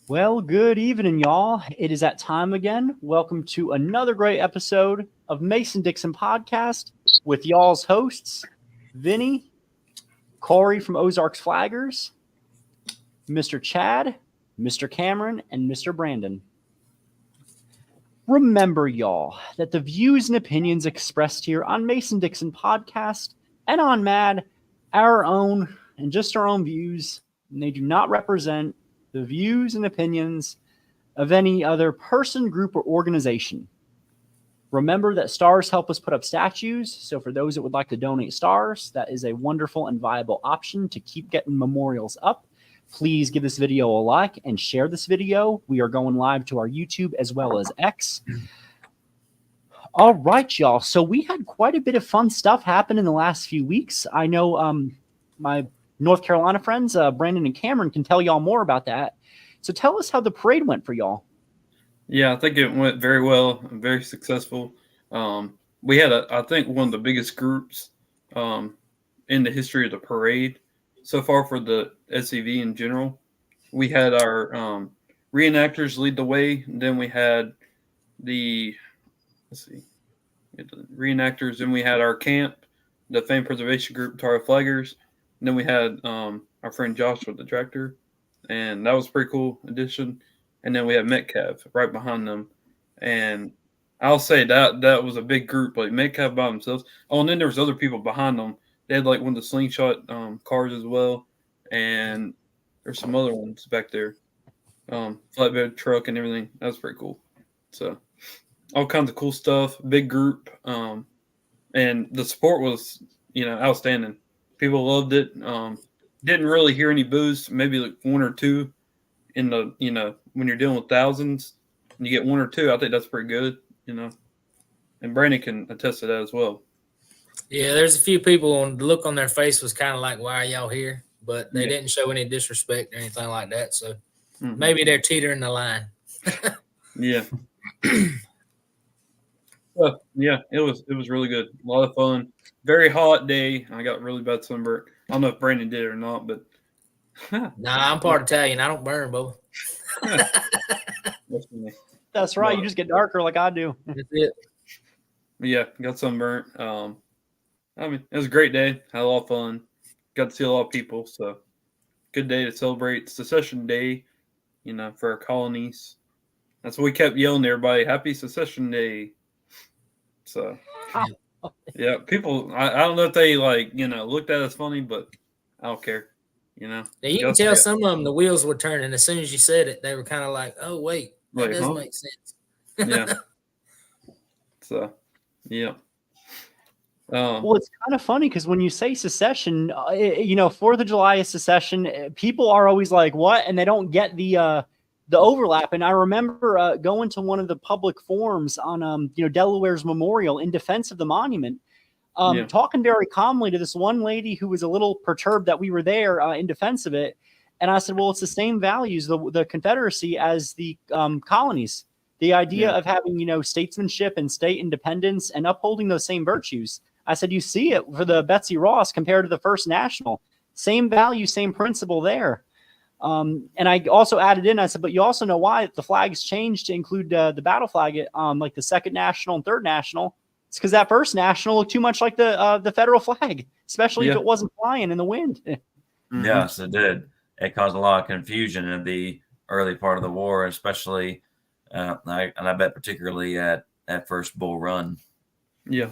Well, good evening, y'all. It is that time again. Welcome to another great episode of Mason Dixon Podcast with y'all's hosts, Vinny, Corey from Ozarks Flaggers, Mr. Chad, Mr. Cameron, and Mr. Brandon. Remember, y'all, that the views and opinions expressed here on Mason Dixon Podcast and on MAD are our own and just our own views, and they do not represent the views and opinions of any other person, group, or organization. Remember that stars help us put up statues, so for those that would like to donate stars, that is a wonderful and viable option to keep getting memorials up. Please give this video a like and share this video. We are going live to our YouTube as well as X. All right, y'all. So we had quite a bit of fun stuff happen in the last few weeks. I know my North Carolina friends, Brandon and Cameron, can tell y'all more about that. So tell us how the parade went for y'all. Yeah, I think it went very well, very successful. We had, I think, one of the biggest groups in the history of the parade so far for the SCV in general. We had our reenactors lead the way. And then we had the reenactors. Then we had our camp, the Fame Preservation Group, Tara Flaggers. And then we had our friend Josh with the tractor, and that was a pretty cool addition. And then we had Metcalf right behind them, and I'll say that was a big group. Like Metcalf by themselves. Oh, and then there was other people behind them. They had like one of the slingshot cars as well, and there's some other ones back there, flatbed truck and everything. That was pretty cool. So all kinds of cool stuff. Big group, and the support was outstanding. People loved it. Didn't really hear any boos, maybe like one or two in the, when you're dealing with thousands and you get one or two, I think that's pretty good, and Brandon can attest to that as well. Yeah, there's a few people the look on their face was kind of like, why are y'all here? But they didn't show any disrespect or anything like that. So maybe they're teetering the line. Yeah. Yeah, it was really good. A lot of fun. Very hot day. I got really bad sunburn. I don't know if Brandon did it or not, but Nah, I'm part Italian. I don't burn, bro. That's right. You just get darker like I do. That's it. Yeah, got sunburnt. It was a great day. Had a lot of fun. Got to see a lot of people. So good day to celebrate Secession Day, for our colonies. That's what we kept yelling to everybody. Happy Secession Day. So, yeah, people, I don't know if they looked at us funny, but I don't care, Yeah, you can tell some of them, the wheels were turning. As soon as you said it, they were kind of like, oh, wait, that does make sense. Yeah. So, yeah. Well, it's kind of funny because when you say secession, 4th of July is secession. People are always like, what? And they don't get the overlap. And I remember going to one of the public forums on, Delaware's memorial in defense of the monument, talking very calmly to this one lady who was a little perturbed that we were there in defense of it. And I said, well, it's the same values, the Confederacy as the colonies. The idea of having, statesmanship and state independence and upholding those same virtues. I said, you see it for the Betsy Ross compared to the First National. Same value, same principle there. And I also added in, I said, but you also know why the flags changed to include the battle flag, like the Second National and Third National. It's because that First National looked too much like the federal flag, especially if it wasn't flying in the wind. Yes, it did. It caused a lot of confusion in the early part of the war, especially, and I bet particularly at first Bull Run. Yeah.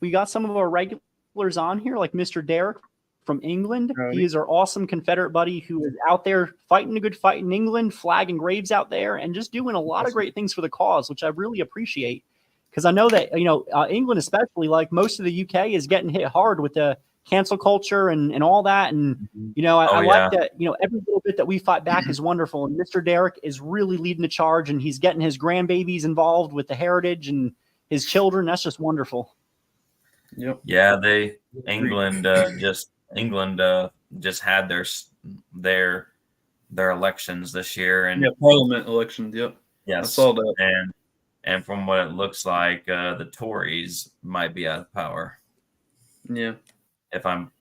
We got some of our regulars on here, like Mr. Derek from England. He is our awesome Confederate buddy who is out there fighting a good fight in England, flagging graves out there, and just doing a lot of great things for the cause, which I really appreciate. Because I know that, England, especially, like most of the UK, is getting hit hard with the cancel culture and all that. And, I like that, every little bit that we fight back is wonderful. And Mr. Derek is really leading the charge, and he's getting his grandbabies involved with the heritage and his children. That's just wonderful. Yep. Yeah, England just had their elections this year, and Parliament elections. Yep. Yes, I saw that. And from what it looks like, the Tories might be out of power. Yeah. If I'm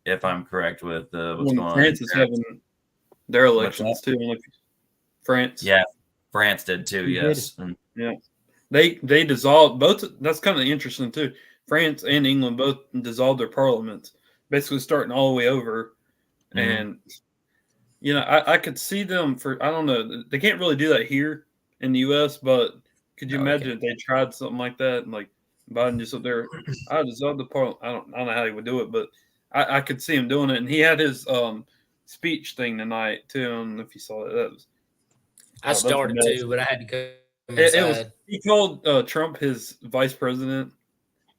correct with what's going on. France is having their elections too. France. Yeah, France did too. They Yes. did. Yeah. They dissolved both. That's kind of interesting too. France and England both dissolved their parliaments, basically starting all the way over. And I could see them for, I don't know, they can't really do that here in the U.S. But could you imagine if they tried something like that, and like Biden just up there, I dissolved the parliament. I don't know how he would do it, but I could see him doing it. And he had his speech thing tonight too. I don't know if you saw it. That was, I started to, but I had to come inside. it was, he called Trump his vice president.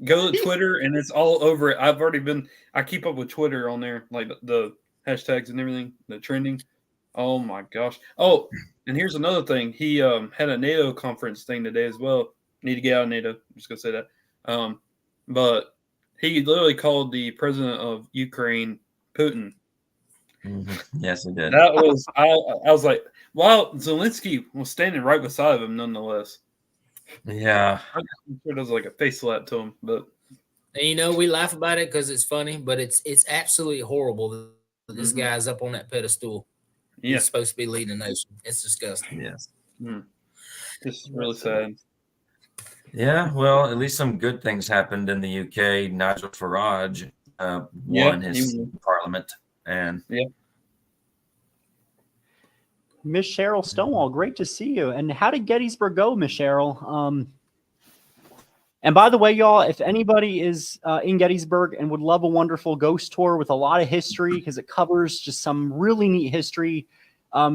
Go to Twitter, and it's all over it. I keep up with Twitter on there, like the hashtags and everything, the trending. Oh my gosh. Oh, and here's another thing. He had a NATO conference thing today as well. Need to get out of NATO. I'm just gonna say that. But he literally called the president of Ukraine Putin. Yes, he did. That was I was like, wow, Zelensky was standing right beside him nonetheless. Yeah. I'm sure it was like a face slap to him, but and, we laugh about it because it's funny, but it's absolutely horrible that this guy's up on that pedestal. Yeah. He's supposed to be leading the nation. It's disgusting. Yes. Just really sad. Yeah, well, at least some good things happened in the UK. Nigel Farage won his parliament. And Miss Cheryl Stonewall, great to see you. And how did Gettysburg go, Miss Cheryl? And by the way, y'all, if anybody is in Gettysburg and would love a wonderful ghost tour with a lot of history, because it covers just some really neat history,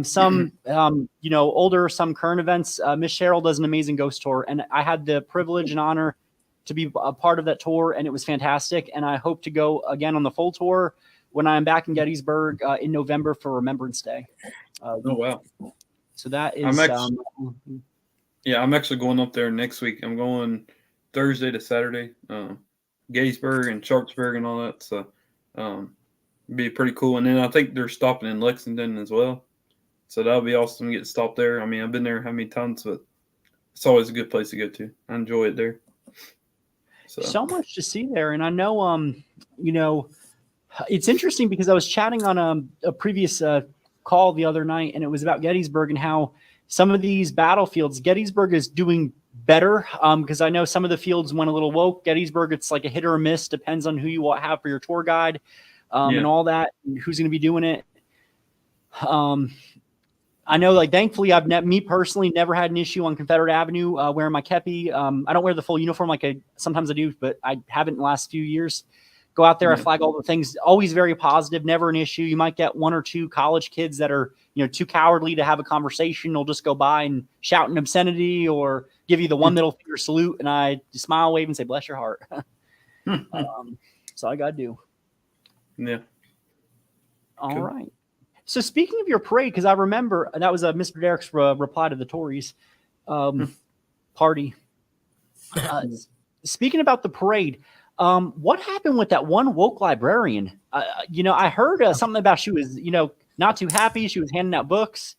some older, some current events, Miss Cheryl does an amazing ghost tour. And I had the privilege and honor to be a part of that tour, and it was fantastic. And I hope to go again on the full tour when I'm back in Gettysburg in November for Remembrance Day. Oh, wow. So that is... I'm actually going up there next week. I'm going Thursday to Saturday, Gettysburg and Sharpsburg and all that. So be pretty cool. And then I think they're stopping in Lexington as well. So that'll be awesome to get stopped there. I mean, I've been there how many times, but it's always a good place to go to. I enjoy it there. So much to see there. And I know, it's interesting because I was chatting on a previous call the other night, and it was about Gettysburg and how some of these battlefields, Gettysburg is doing better because I know some of the fields went a little woke. Gettysburg, it's like a hit or a miss, depends on who you have for your tour guide and all that, and who's going to be doing it. I know, like, thankfully, me personally never had an issue on Confederate Avenue wearing my kepi. I don't wear the full uniform like sometimes I do, but I haven't in the last few years. Go out there, I flag all the things, always very positive, never an issue. You might get one or two college kids that are, too cowardly to have a conversation. They'll just go by and shout an obscenity or give you the one middle finger salute. And I just smile, wave, and say, bless your heart. So I got to do. Yeah. All right. So speaking of your parade, because I remember that was Mr. Derek's reply to the Tories party. Speaking about the parade, what happened with that one woke librarian? I heard something about she was, not too happy. She was handing out books.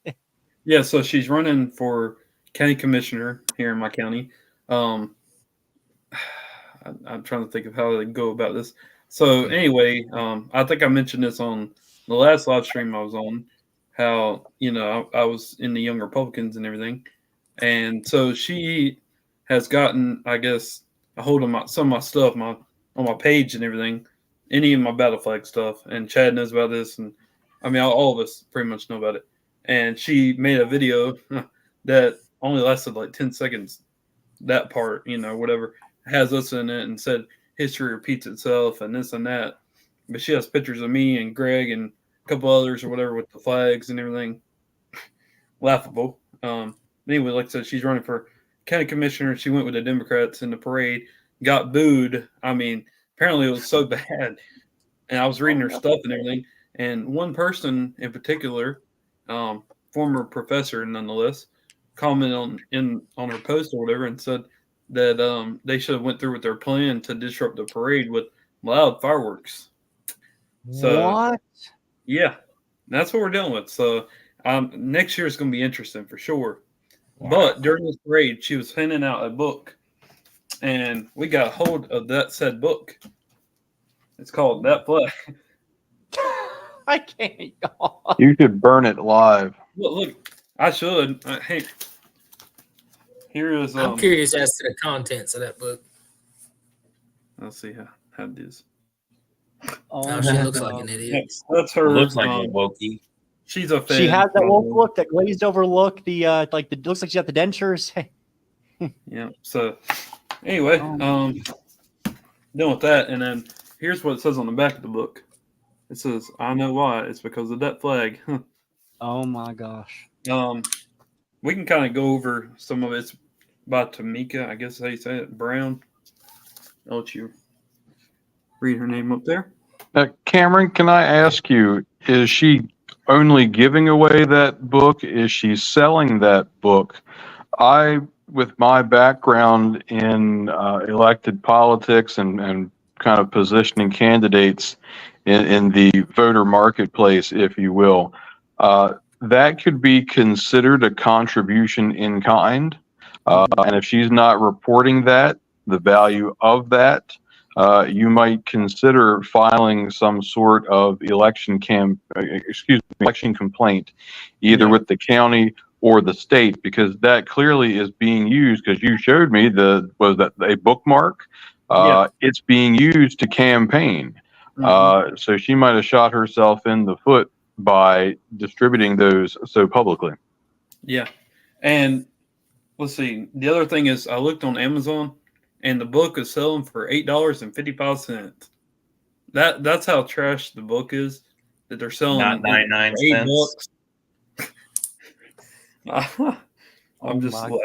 Yeah, so she's running for county commissioner here in my county. I'm trying to think of how to go about this. So anyway, I think I mentioned this on the last live stream I was on, how, I was in the Young Republicans and everything. And so she has gotten, I guess, a hold of some of my stuff on my page and everything, any of my battle flag stuff. And Chad knows about this. And I mean, all of us pretty much know about it. And she made a video that only lasted like 10 seconds. That part, whatever, has us in it and said history repeats itself and this and that. But she has pictures of me and Greg and a couple others or whatever with the flags and everything. Laughable. Anyway, like I said, she's running for county commissioner. She went with the Democrats in the parade, got booed. I mean, apparently it was so bad. And I was reading her stuff and everything. And one person in particular, former professor nonetheless, commented on her post or whatever and said that they should have went through with their plan to disrupt the parade with loud fireworks. So, what? Yeah, that's what we're dealing with. So next year is going to be interesting for sure. Wow. But during this parade, she was handing out a book, and we got a hold of that said book. It's called That Flag. I can't. You could burn it live. Look, I should. Hey, here is. I'm curious as to the contents of that book. Let's see how it is. Oh, she looks like an idiot. That's her. Looks like a Wokey. She's a fan. She has that woke look, that glazed over look. The looks like she got the dentures. Yeah. So anyway, done with that, and then here's what it says on the back of the book. It says, "I know why. It's because of that flag." Oh my gosh. We can kind of go over some of it's by Tamika, I guess how you say it, Brown. I'll let you read her name up there. Cameron, can I ask you, is she only giving away that book? Is she selling that book? With my background in elected politics and kind of positioning candidates in the voter marketplace, if you will, that could be considered a contribution in kind. And if she's not reporting that, the value of that, you might consider filing some sort of election complaint, either with the county or the state, because that clearly is being used. Because you showed me was that a bookmark? It's being used to campaign. So she might have shot herself in the foot by distributing those so publicly. Yeah, and let's see. The other thing is, I looked on Amazon, and the book is selling for $8.55. That's how trash the book is. That they're selling not 99 cents. I'm just laughing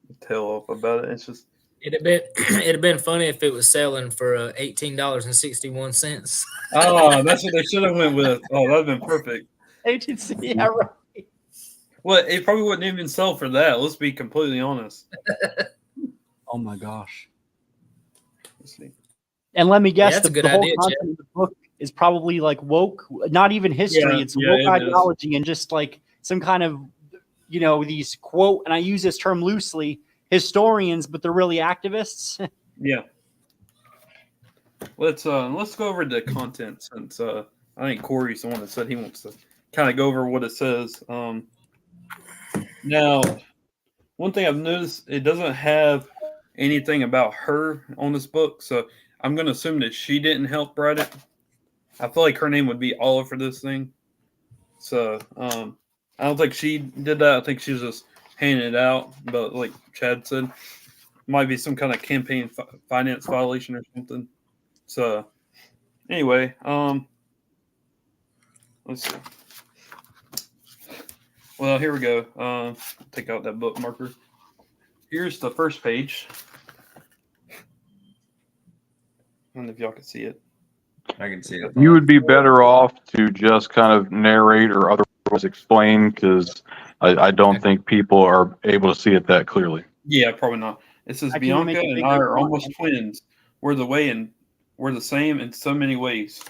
my tail off about it. It's just It'd have been funny if it was selling for $18.61. Oh, that's what they should have went with. Oh, that'd have been perfect. Yeah, right. Well, it probably wouldn't even sell for that. Let's be completely honest. Oh my gosh. Let's see. And let me guess, that's a good the whole idea, content of the book is probably like woke, not even history. It's woke ideology and just like some kind of, these quote, and I use this term loosely, historians, but they're really activists. Yeah. Let's go over the content, since I think Corey's the one that said he wants to kind of go over what it says. Now, one thing I've noticed, it doesn't have anything about her on this book, so I'm going to assume that she didn't help write it. I feel like her name would be all over this thing. So I don't think she did that. I think she was just handing it out. But like Chad said, might be some kind of campaign finance violation or something. So anyway, let's see. Well, here we go. Take out that bookmarker. Here's the first page. I don't know if y'all can see it. I can see it. You would be better off to just kind of narrate or otherwise explain, because I don't think people are able to see it that clearly. Yeah, probably not. It says, Bianca and I are almost twins. We're the same in so many ways.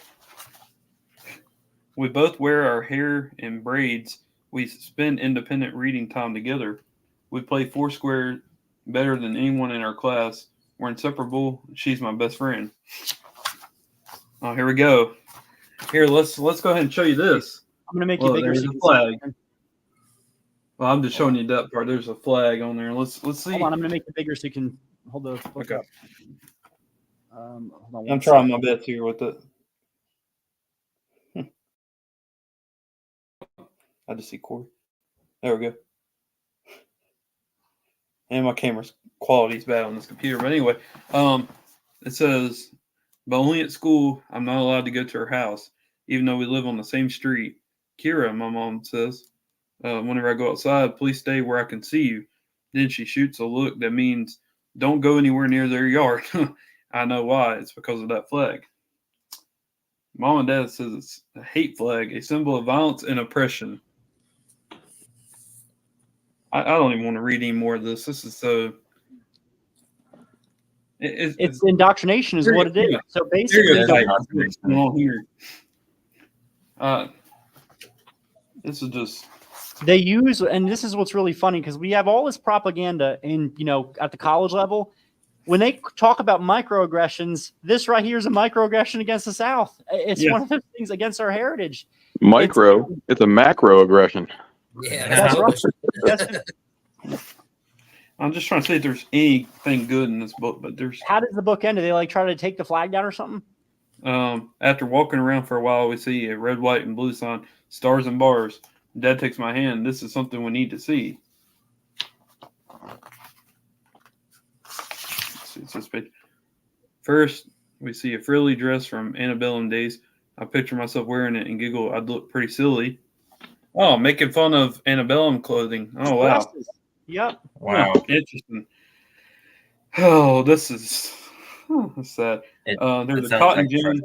We both wear our hair in braids. We spend independent reading time together. We play Foursquare better than anyone in our class. We're inseparable. She's my best friend. Oh, here we go. Here, let's go ahead and show you this. I'm gonna make you bigger. There's a flag. Well, I'm just showing you that part. There's a flag on there. Let's see. Hold on, I'm gonna make it bigger so you can hold the book up. Hold on, I'm trying my best here with it. I just see Corey. There we go. And my camera's quality is bad on this computer. But anyway, it says, but only at school, I'm not allowed to go to her house, even though we live on the same street. Kira, my mom says, whenever I go outside, please stay where I can see you. Then she shoots a look that means don't go anywhere near their yard. I know why. It's because of that flag. Mom and Dad says it's a hate flag, a symbol of violence and oppression. I don't even want to read any more of this. This is so... It's indoctrination is what it is. Yeah. So basically, what's going on here? This is just... They use, and this is what's really funny, because we have all this propaganda in, at the college level. when they talk about microaggressions, this right here is a microaggression against the South. It's one of those things against our heritage. It's a macroaggression. Yeah, That's right. I'm just trying to see if there's anything good in this book, but there's. How does the book end? Do they like try to take the flag down or something? After walking around for a while, we see a red, white, and blue sign, stars and bars. Dad takes my hand. This is something we need to see. Let's see, it's this page. First, we see a frilly dress from antebellum days. I picture myself wearing it and giggle. I'd look pretty silly. Oh, making fun of antebellum clothing. Oh, wow. Glasses. Yep. Wow. Interesting. Oh, this is sad. There's a cotton gin.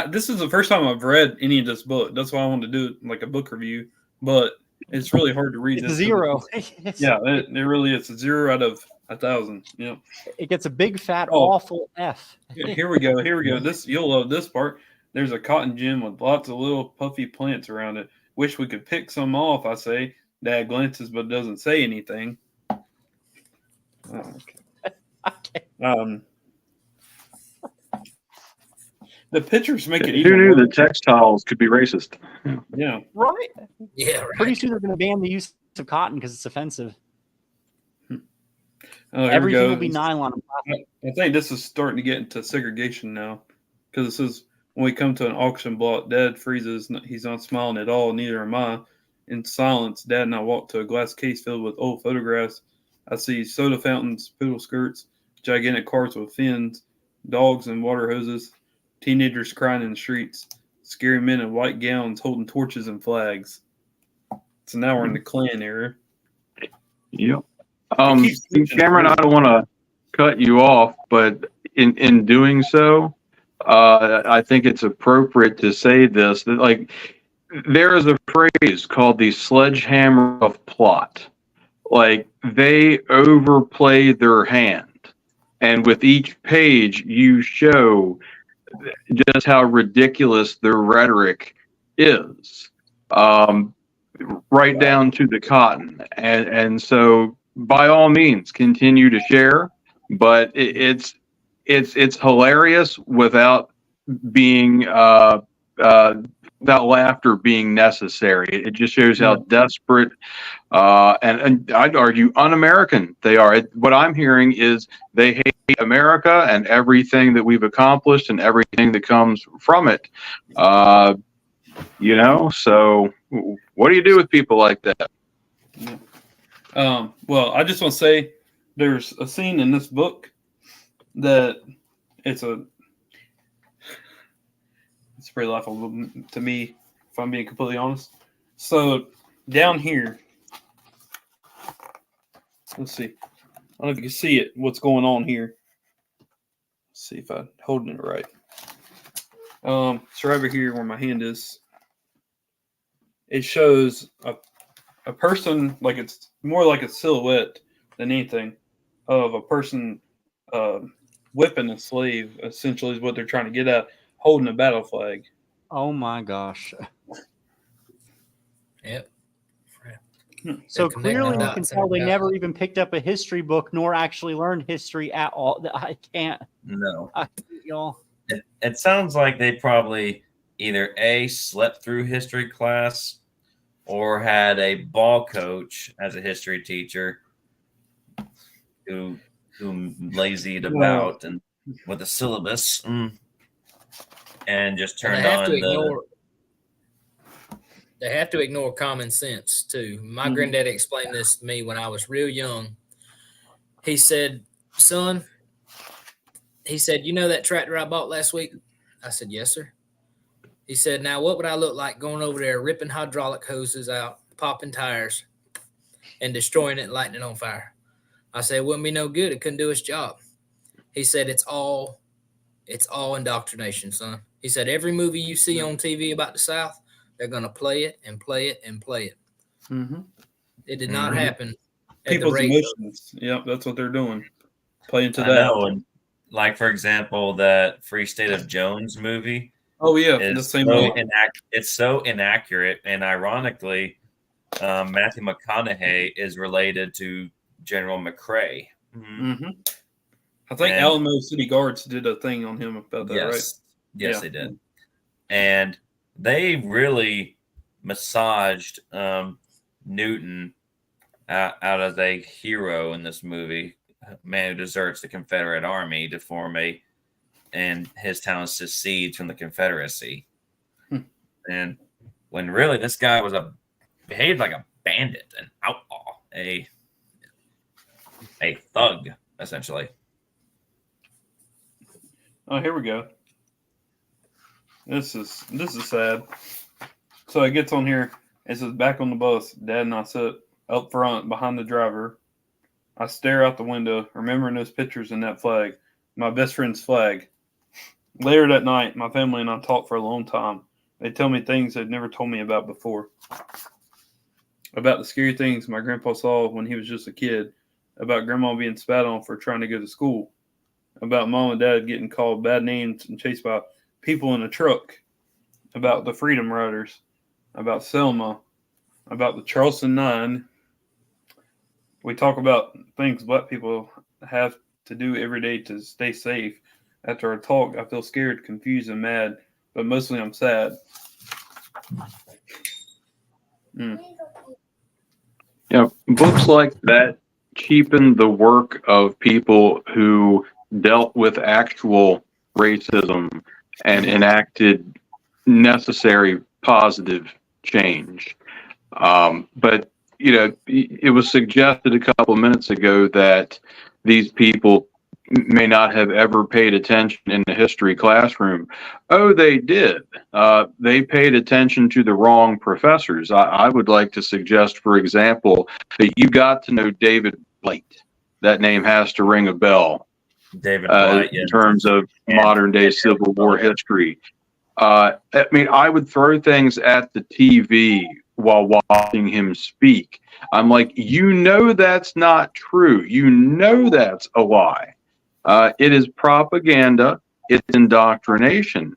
This is the first time I've read any of this book. That's why I wanted to do like a book review. But it's really hard to read. It's this. a 0. Yeah, it really is. A 0 out of 1,000. Yeah. It gets a big fat awful F. Here we go. This you'll love this part. There's a cotton gin with lots of little puffy plants around it. Wish we could pick some off, I say. Dad glances but doesn't say anything. Okay. The pictures make it even Who knew worse. that textiles could be racist? Yeah. Right. Yeah, right. Pretty soon they're going to ban the use of cotton because it's offensive. Everything will be nylon and plastic. I think this is starting to get into segregation now, because it says when we come to an auction block, Dad freezes. He's not smiling at all. Neither am I. In silence, Dad and I walk to a glass case filled with old photographs. I see soda fountains, poodle skirts, gigantic cars with fins, dogs and water hoses, teenagers crying in the streets, scary men in white gowns holding torches and flags. So now we're in the Klan era. Yep. Cameron, I don't want to cut you off, but in doing so, I think it's appropriate to say this, that like there is a phrase called the sledgehammer of plot. Like they overplay their hand, and with each page you show just how ridiculous their rhetoric is, right down to the cotton. And so by all means continue to share, but it's hilarious without being without laughter being necessary. It just shows how desperate and I'd argue un-American they are. What I'm hearing is they hate America and everything that we've accomplished and everything that comes from it. So what do you do with people like that? Well, I just want to say there's a scene in this book that it's pretty laughable to me, if I'm being completely honest. So down here, let's see. I don't know if you can see it, what's going on here. Let's see if I'm holding it right. So right over here where my hand is, it shows a person, like it's more like a silhouette than anything, of a person whipping a slave, essentially is what they're trying to get at, holding a battle flag. Oh my gosh. Yep. So clearly you can tell they never even picked up a history book nor actually learned history at all. I can't. No. Y'all. It sounds like they probably either A, slept through history class or had a ball coach as a history teacher who lazied about and with a syllabus and just turned on They have to ignore common sense too. My granddaddy explained this to me when I was real young. He said, "Son," he said, "you know that tractor I bought last week?" I said, "Yes, sir." He said, "Now what would I look like going over there, ripping hydraulic hoses out, popping tires, and destroying it and lighting it on fire?" I said, "It wouldn't be no good. It couldn't do its job." He said, it's all indoctrination, son." He said, "Every movie you see on TV about the South, they're going to play it and play it and play it." Mm-hmm. It did not happen. People's emotions. Yep, that's what they're doing. Playing to that. Know, and like, for example, that Free State of Jones movie. Oh, yeah. The same way. It's so inaccurate. And ironically, Matthew McConaughey is related to General McCrae. Mm-hmm. I think And- Alamo City Guards did a thing on him about that, right? Yes, Yeah. they did. And they really massaged Newton out as a hero in this movie, a man who deserts the Confederate Army to form and his town secedes from the Confederacy. And when really this guy was behaved like a bandit, an outlaw, a thug, essentially. Oh, here we go. This is sad. So it gets on here. It says, back on the bus, Dad and I sit up front behind the driver. I stare out the window, remembering those pictures and that flag, my best friend's flag. Later that night, my family and I talked for a long time. They tell me things they'd never told me about before. About the scary things my grandpa saw when he was just a kid. About grandma being spat on for trying to go to school. About mom and dad getting called bad names and chased by people in a truck. About the Freedom Riders. About Selma. About the Charleston 9. We talk about things black people have to do every day to stay safe. After our talk, I feel scared, confused, and mad, but mostly I'm sad. Yeah, books like that cheapen the work of people who dealt with actual racism and enacted necessary positive change. But it was suggested a couple of minutes ago that these people may not have ever paid attention in the history classroom. Oh, they did. They paid attention to the wrong professors. I would like to suggest, for example, that you got to know David Blight. That name has to ring a bell. David Blight, in terms of modern day Civil War history. I mean, I would throw things at the TV while watching him speak. I'm like, that's not true. That's a lie. It is propaganda. It's indoctrination.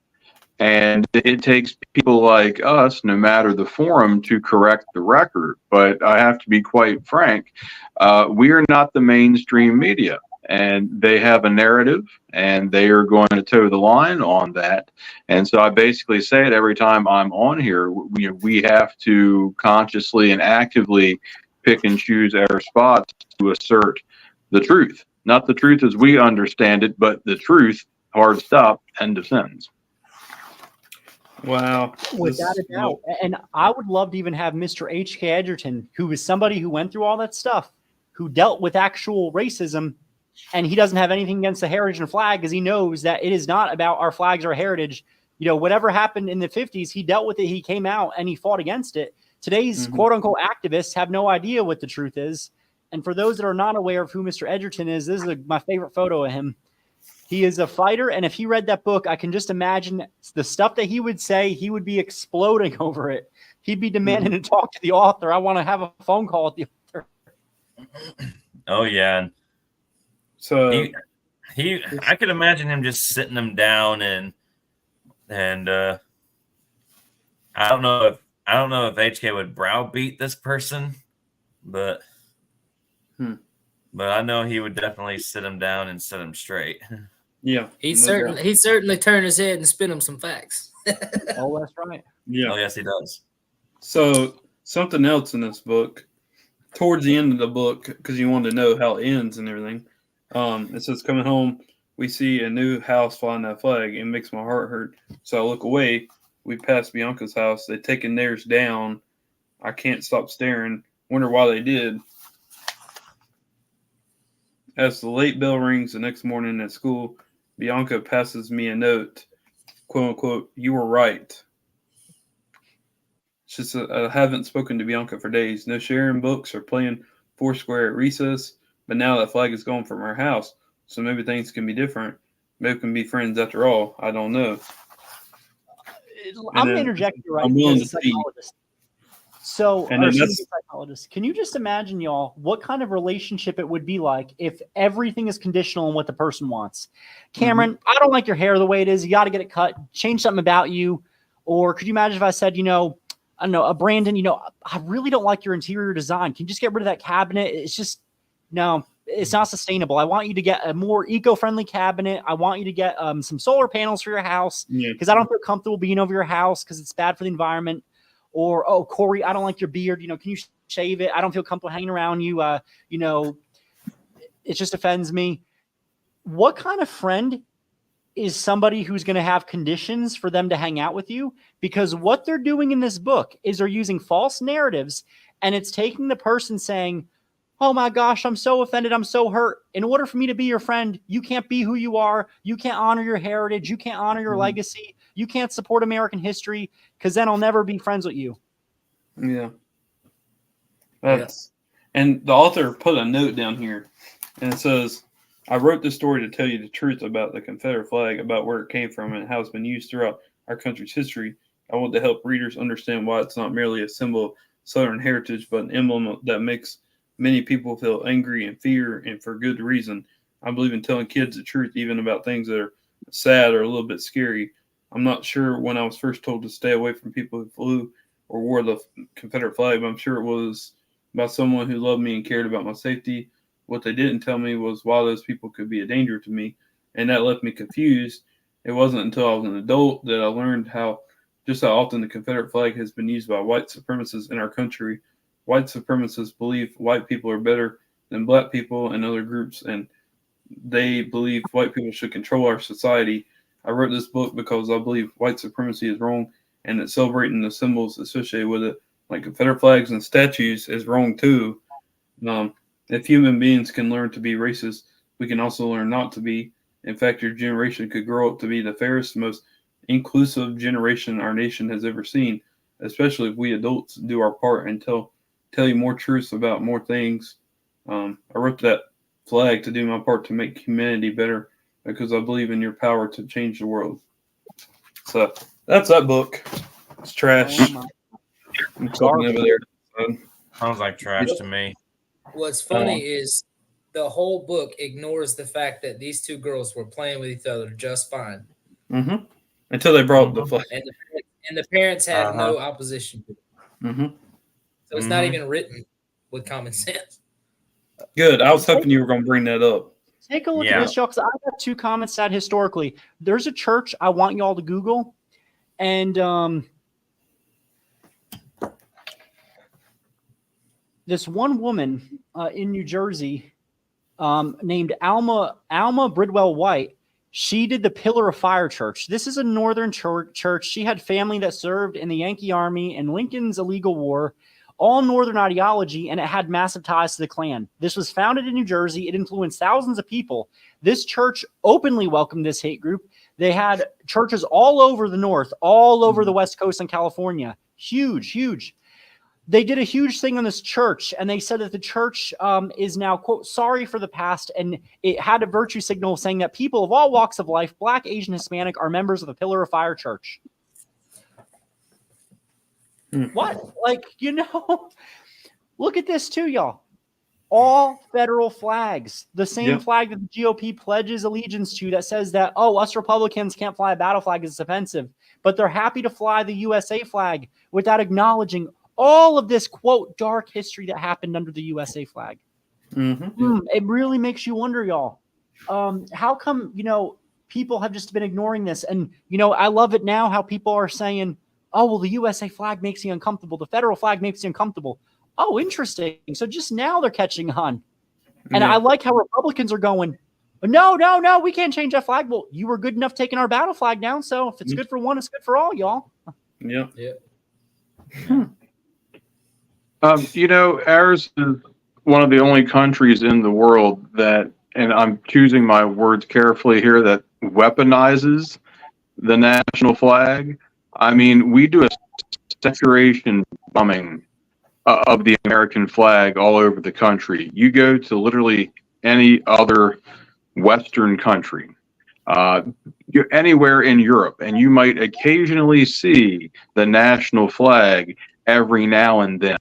And it takes people like us, no matter the forum, to correct the record. But I have to be quite frank. We are not the mainstream media. And they have a narrative, and they are going to toe the line on that. And so I basically say it every time I'm on here. We have to consciously and actively pick and choose our spots to assert the truth. Not the truth as we understand it, but the truth, hard stop, end of sentence. Wow. Without a doubt. And I would love to even have Mr. H.K. Edgerton, who was somebody who went through all that stuff, who dealt with actual racism, and he doesn't have anything against the heritage and flag because he knows that it is not about our flags or heritage. Whatever happened in the 50s, he dealt with it. He came out and he fought against it. Today's quote unquote activists have no idea what the truth is. And for those that are not aware of who Mr. Edgerton is, this is my favorite photo of him. He is a fighter. And if he read that book, I can just imagine the stuff that he would say. He would be exploding over it. He'd be demanding to talk to the author. I want to have a phone call with the author. Oh, yeah. So I could imagine him just sitting them down and I don't know if HK would browbeat this person, but I know he would definitely sit him down and set him straight. Yeah, he certainly turned his head and spit him some facts. Oh, that's right. Yeah. Oh, yes, he does. So something else in this book, towards the end of the book, because you wanted to know how it ends and everything. It says, coming home, we see a new house flying that flag. It makes my heart hurt. So I look away. We pass Bianca's house. They've taken theirs down. I can't stop staring. Wonder why they did. As the late bell rings the next morning at school, Bianca passes me a note, quote unquote, "You were right." She said, I haven't spoken to Bianca for days. No sharing books or playing Foursquare at recess. But now that flag is gone from our house, so maybe things can be different. Maybe we can be friends after all. I don't know. I'm interjecting right. I'm willing to see. So, psychologist, can you just imagine, y'all, what kind of relationship it would be like if everything is conditional on what the person wants? Cameron, I don't like your hair the way it is. You got to get it cut. Change something about you. Or could you imagine if I said, I don't know, Brandon, I really don't like your interior design. Can you just get rid of that cabinet? It's just, no, it's not sustainable. I want you to get a more eco-friendly cabinet. I want you to get some solar panels for your house because I don't feel comfortable being over your house because it's bad for the environment. Or, oh, Corey, I don't like your beard. Can you shave it? I don't feel comfortable hanging around you. It just offends me. What kind of friend is somebody who's going to have conditions for them to hang out with you? Because what they're doing in this book is they're using false narratives, and it's taking the person saying, oh my gosh, I'm so offended, I'm so hurt. In order for me to be your friend, you can't be who you are. You can't honor your heritage. You can't honor your legacy. You can't support American history, because then I'll never be friends with you. Yeah. And the author put a note down here, and it says, I wrote this story to tell you the truth about the Confederate flag, about where it came from and how it's been used throughout our country's history. I want to help readers understand why it's not merely a symbol of Southern heritage, but an emblem that makes many people feel angry and fear, and for good reason. I believe in telling kids the truth, even about things that are sad or a little bit scary. I'm not sure when I was first told to stay away from people who flew or wore the Confederate flag, but I'm sure it was by someone who loved me and cared about my safety. What they didn't tell me was why those people could be a danger to me, and that left me confused. It wasn't until I was an adult that I learned how often the Confederate flag has been used by white supremacists in our country. White supremacists believe white people are better than black people and other groups, and they believe white people should control our society. I wrote this book because I believe white supremacy is wrong, and that celebrating the symbols associated with it, like Confederate flags and statues, is wrong too. If human beings can learn to be racist, we can also learn not to be. In fact, your generation could grow up to be the fairest, most inclusive generation our nation has ever seen, especially if we adults do our part and tell you more truths about more things. I wrote that flag to do my part to make humanity better, because I believe in your power to change the world. So that's that book. It's trash. I'm talking over there. Sounds like trash to me. What's funny is the whole book ignores the fact that these two girls were playing with each other just fine. Mm-hmm. Until they brought the flag. And the parents had no opposition to it. Mm-hmm. So it's not even written with common sense. Good. I was hoping you were going to bring that up. Take a look at this, y'all, because I got two comments that historically. There's a church I want y'all to Google, and this one woman in New Jersey named Alma Bridwell White, she did the Pillar of Fire Church. This is a northern church. She had family that served in the Yankee Army and Lincoln's illegal war, all northern ideology, and it had massive ties to the Klan. This was founded in New Jersey. It influenced thousands of people. This church openly welcomed this hate group. They had churches all over the North, all over the West Coast and California. Huge, huge. They did a huge thing on this church, and they said that the church is now, quote, sorry for the past, and it had a virtue signal saying that people of all walks of life, Black, Asian, Hispanic, are members of the Pillar of Fire Church. What? Like, look at this too, y'all. All federal flags, the same flag that the GOP pledges allegiance to, that says that, oh, us Republicans can't fly a battle flag because it's offensive, but they're happy to fly the USA flag without acknowledging all of this, quote, dark history that happened under the USA flag. It really makes you wonder, y'all. How come, people have just been ignoring this? And, I love it now how people are saying, oh, well, the USA flag makes you uncomfortable. The federal flag makes you uncomfortable. Oh, interesting. So just now they're catching on. And I like how Republicans are going, no, we can't change that flag. Well, you were good enough taking our battle flag down. So if it's good for one, it's good for all, y'all. Yeah. Ours is one of the only countries in the world that, and I'm choosing my words carefully here, that weaponizes the national flag. I mean, we do a saturation bombing of the American flag all over the country. You go to literally any other Western country, anywhere in Europe, and you might occasionally see the national flag every now and then.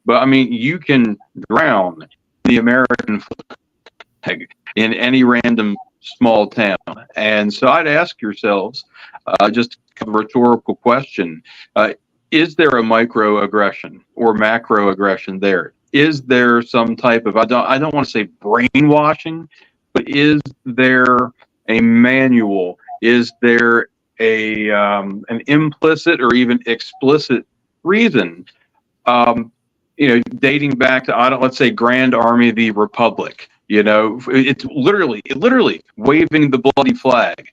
But I mean, you can drown the American flag in any random small town. And so I'd ask yourselves, just a rhetorical question, is there a microaggression or macroaggression there? is there some type of, I don't want to say brainwashing, but is there a manual? Is there an implicit or even explicit reason? Dating back to, let's say Grand Army of the Republic. It's literally waving the bloody flag.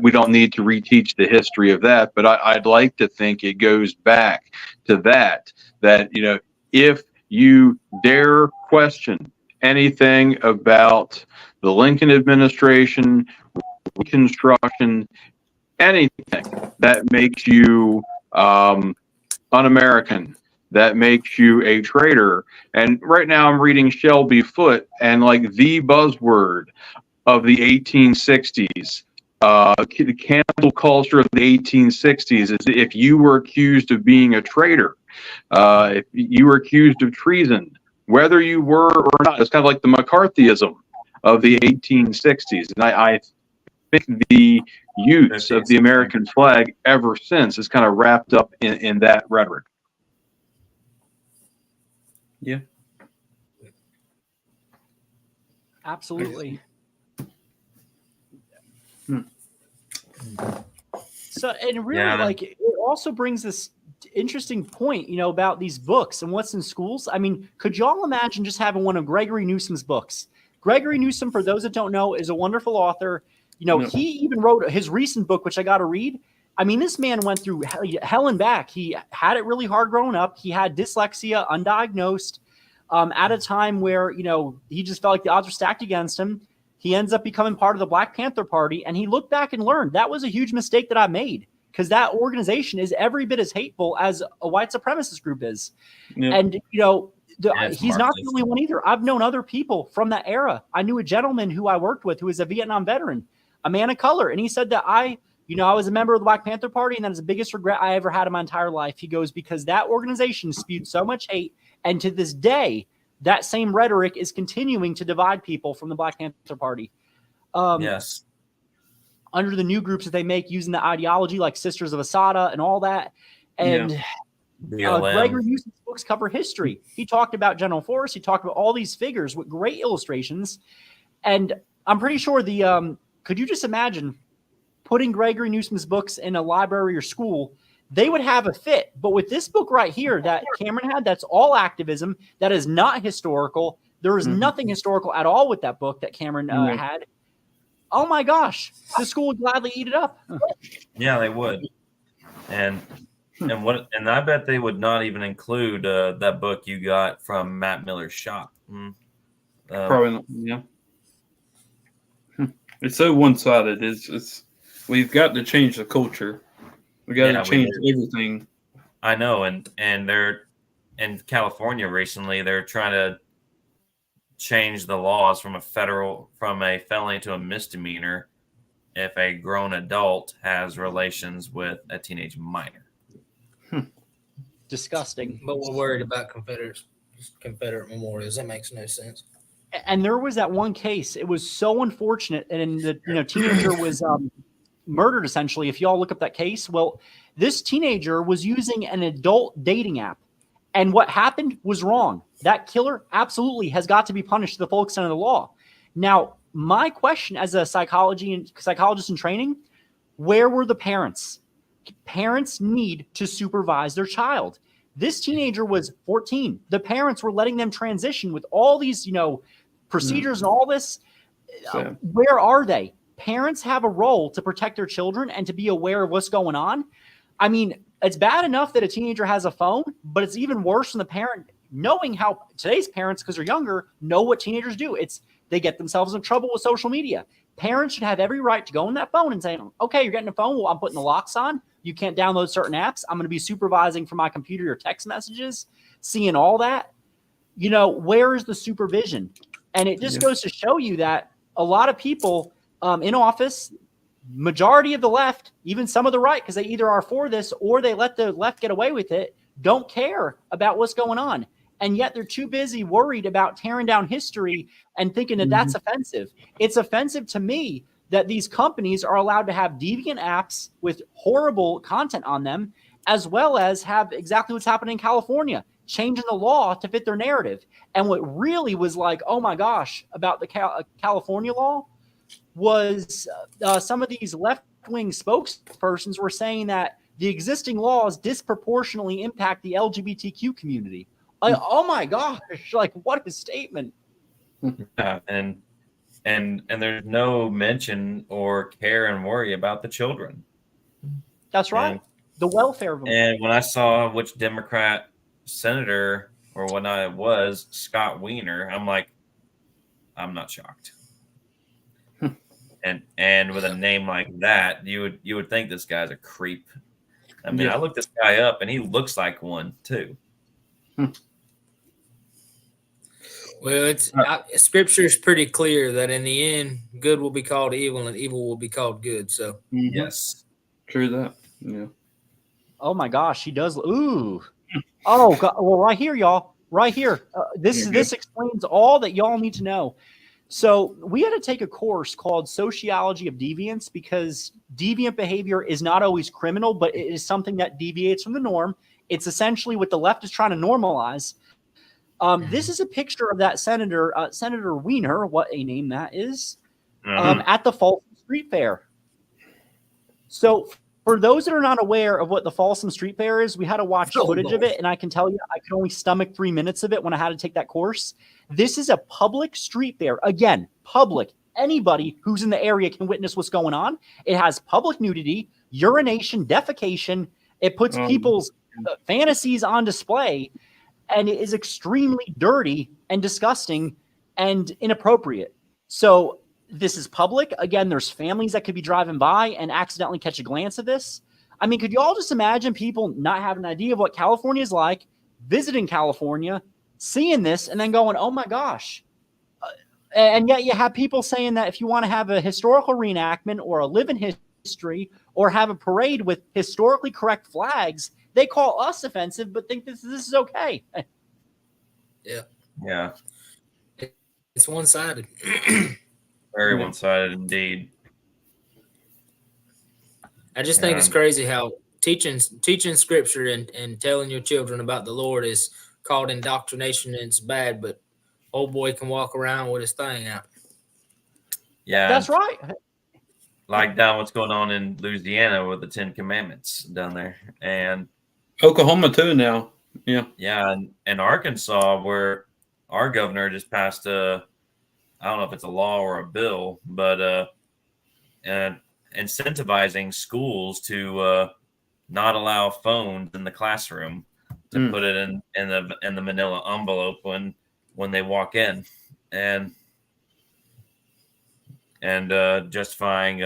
We don't need to reteach the history of that, but I'd like to think it goes back to that if you dare question anything about the Lincoln administration, Reconstruction, anything that makes you un-American, that makes you a traitor. And right now I'm reading Shelby Foote, and like the buzzword of the 1860s, the cancel culture of the 1860s is if you were accused of being a traitor, if you were accused of treason, whether you were or not. It's kind of like the McCarthyism of the 1860s. And I think the use of the American flag ever since is kind of wrapped up in that rhetoric. Yeah. Absolutely. So, and really, it also brings this interesting point, about these books and what's in schools. I mean, could y'all imagine just having one of Gregory Newsom's books? Gregory Newsom, for those that don't know, is a wonderful author. He even wrote his recent book, which I got to read. I mean, this man went through hell and back. He had it really hard growing up. He had dyslexia, undiagnosed, at a time where, he just felt like the odds were stacked against him. He ends up becoming part of the Black Panther Party, and he looked back and learned that was a huge mistake that I made, because that organization is every bit as hateful as a white supremacist group is. Yeah. And, he's not the only one either. I've known other people from that era. I knew a gentleman who I worked with who was a Vietnam veteran, a man of color. And he said that I was a member of the Black Panther Party, and that is the biggest regret I ever had in my entire life. He goes, because that organization spewed so much hate. And to this day, that same rhetoric is continuing to divide people from the Black Panther Party. Yes. Under the new groups that they make using the ideology like Sisters of Asada and all that. And Gregory Newsom's books cover history. He talked about General Forrest. He talked about all these figures with great illustrations. And I'm pretty sure could you just imagine putting Gregory Newsom's books in a library or school? They would have a fit. But with this book right here that Cameron had, that's all activism. That is not historical. There is nothing historical at all with that book that Cameron had. Oh my gosh, the school would gladly eat it up. Yeah, they would. And I bet they would not even include that book you got from Matt Miller's shop. Probably not. Yeah. It's so one-sided. It's we've got to change the culture. We got to change everything. I know, and they're in California recently. They're trying to change the laws from a felony to a misdemeanor if a grown adult has relations with a teenage minor. Disgusting. But we're worried about Confederate memorials. That makes no sense. And there was that one case. It was so unfortunate, and the teenager was murdered essentially. If y'all look up that case, well, this teenager was using an adult dating app, and what happened was wrong. That killer absolutely has got to be punished to the full extent of the law. Now, my question as a psychologist in training, where were the parents? Parents need to supervise their child. This teenager was 14. The parents were letting them transition with all these, procedures and all this. Where are they? Parents have a role to protect their children and to be aware of what's going on. I mean, it's bad enough that a teenager has a phone, but it's even worse when the parent knowing how today's parents, because they're younger, know what teenagers do. They get themselves in trouble with social media. Parents should have every right to go on that phone and say, okay, you're getting a phone. Well, I'm putting the locks on. You can't download certain apps. I'm going to be supervising from my computer your text messages, seeing all that. Where is the supervision? And it just goes to show you that a lot of people in office, majority of the left, even some of the right, because they either are for this or they let the left get away with it, don't care about what's going on. And yet they're too busy worried about tearing down history and thinking that that's offensive. It's offensive to me that these companies are allowed to have deviant apps with horrible content on them as well as have exactly what's happening in California, changing the law to fit their narrative. And what really was like, oh my gosh, about the California law was some of these left-wing spokespersons were saying that the existing laws disproportionately impact the LGBTQ community. Oh my gosh, like what a statement. And there's no mention or care and worry about the children. That's right. And, the welfare of them. And when I saw which Democrat senator or whatnot it was, Scott Wiener, I'm like, I'm not shocked. And with a name like that, you would think this guy's a creep. I mean, I looked this guy up, and he looks like one too. Well, Scripture is pretty clear that in the end, good will be called evil, and evil will be called good. So yes, true that. Yeah. Oh my gosh, he does. Ooh. Oh God. Well, right here, y'all. Right here. This explains all that y'all need to know. So we had to take a course called Sociology of Deviance because deviant behavior is not always criminal, but it is something that deviates from the norm. It's essentially what the left is trying to normalize. This is a picture of that Senator Wiener, what a name that is, at the Folsom Street Fair. So for those that are not aware of what the Folsom Street Fair is, we had to watch footage of it, and I can tell you I could only stomach 3 minutes of it when I had to take that course. This is a public street fair. Again, public. Anybody who's in the area can witness what's going on. It has public nudity, urination, defecation. It puts people's fantasies on display, and it is extremely dirty and disgusting and inappropriate. So this is public. Again, there's families that could be driving by and accidentally catch a glance of this. I mean, could you all just imagine people not having an idea of what California is like, visiting California, seeing this, and then going, oh my gosh. And yet you have people saying that if you want to have a historical reenactment or a live in history or have a parade with historically correct flags, they call us offensive, but think this is okay. Yeah. It's one-sided. Very one-sided indeed. I just think it's crazy how teaching Scripture and telling your children about the Lord is called indoctrination and it's bad, but old boy can walk around with his thing out. Yeah. That's right. Like down what's going on in Louisiana with the 10 Commandments down there. And Oklahoma too now. Yeah. Yeah. And Arkansas, where our governor just passed I don't know if it's a law or a bill, but incentivizing schools to not allow phones in the classroom, to put it in the manila envelope when they walk in, and justifying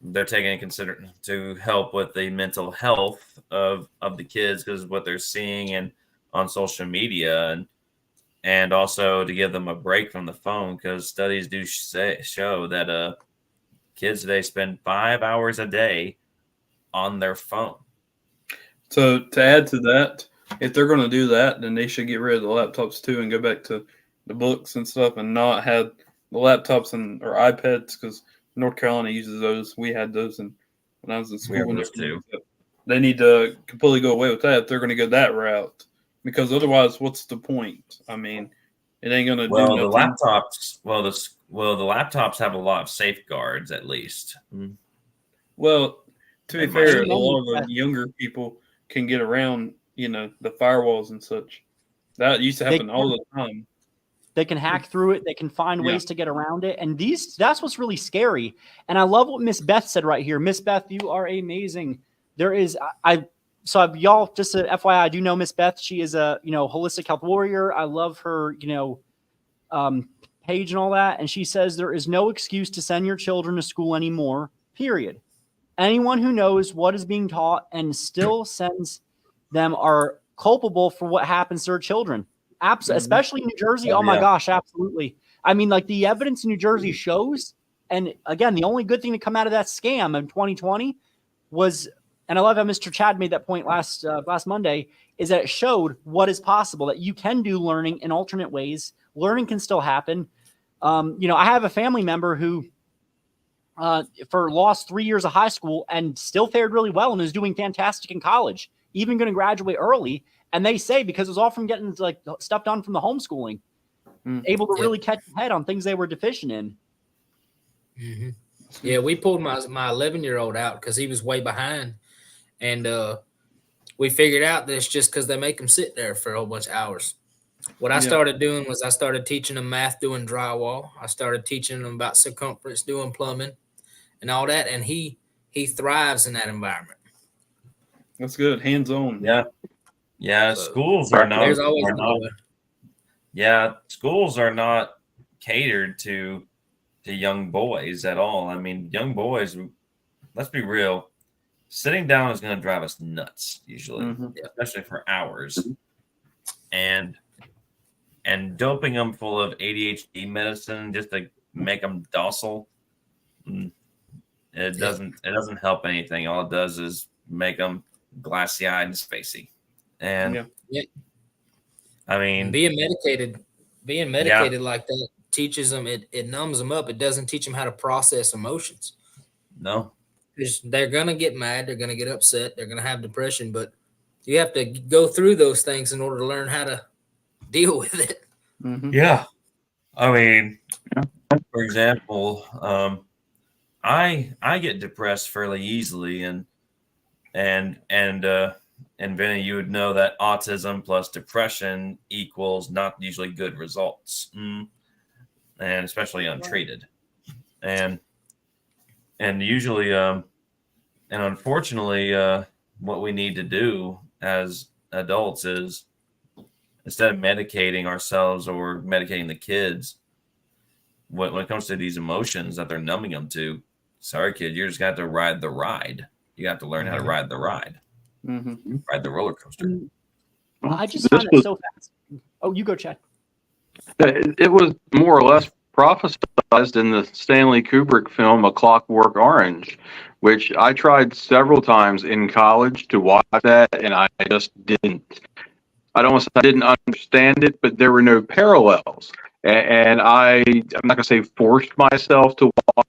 they're taking into consideration to help with the mental health of the kids because of what they're seeing and on social media, and also to give them a break from the phone because studies do show that kids today spend 5 hours a day on their phone. So to add to that, if they're going to do that, then they should get rid of the laptops too and go back to the books and stuff and not have the laptops or iPads because North Carolina uses those. We had those when I was in school. We have those too. They need to completely go away with that if they're going to go that route. Because otherwise, what's the point? I mean, it ain't going to do nothing. The laptops. The laptops have a lot of safeguards, at least. Well, to be fair, a lot of the younger people can get around, the firewalls and such. That used to happen all the time. They can hack through it. They can find ways to get around it. And that's what's really scary. And I love what Miss Beth said right here. Miss Beth, you are amazing. There is, y'all, just a FYI, I do know Miss Beth. She is a, holistic health warrior. I love her, page and all that. And she says there is no excuse to send your children to school anymore, period. Anyone who knows what is being taught and still sends them are culpable for what happens to their children. Especially in New Jersey. Oh my gosh, absolutely. I mean, like the evidence in New Jersey shows, and again, the only good thing to come out of that scam in 2020 was, and I love how Mr. Chad made that point last Monday, is that it showed what is possible, that you can do learning in alternate ways. Learning can still happen. I have a family member who for lost 3 years of high school and still fared really well and is doing fantastic in college, even going to graduate early. And they say because it was all from getting like stuff done from the homeschooling, able to really catch ahead on things they were deficient in. Mm-hmm. Yeah, we pulled my 11-year-old out because he was way behind, and we figured out that it's just because they make them sit there for a whole bunch of hours. What I started doing was I started teaching them math doing drywall. I started teaching them about circumference doing plumbing and all that, and he thrives in that environment. That's good. Hands on. Yeah. So, schools are not. There's always schools are not catered to young boys at all. I mean, young boys. Let's be real. Sitting down is going to drive us nuts usually, especially for hours, and doping them full of ADHD medicine just to make them docile. It doesn't help anything. All it does is make them glassy eyed and spacey. And I mean, being medicated like that teaches them, it numbs them up. It doesn't teach them how to process emotions. No, they're going to get mad. They're going to get upset. They're going to have depression, but you have to go through those things in order to learn how to deal with it. Yeah. I mean, for example, I get depressed fairly easily, and Vinny, you would know that autism plus depression equals not usually good results, and especially untreated, and usually, and unfortunately, what we need to do as adults is, instead of medicating ourselves or medicating the kids, when it comes to these emotions that they're numbing them to, sorry, kid, you're just got to ride the ride. You have to learn how to ride the ride. Ride the roller coaster. I just find it so fascinating. Oh, you go, Chad. It was more or less prophesized in the Stanley Kubrick film A Clockwork Orange, which I tried several times in college to watch that, and I just didn't. I don't want to say I didn't understand it, but there were no parallels. And I'm not going to say forced myself to watch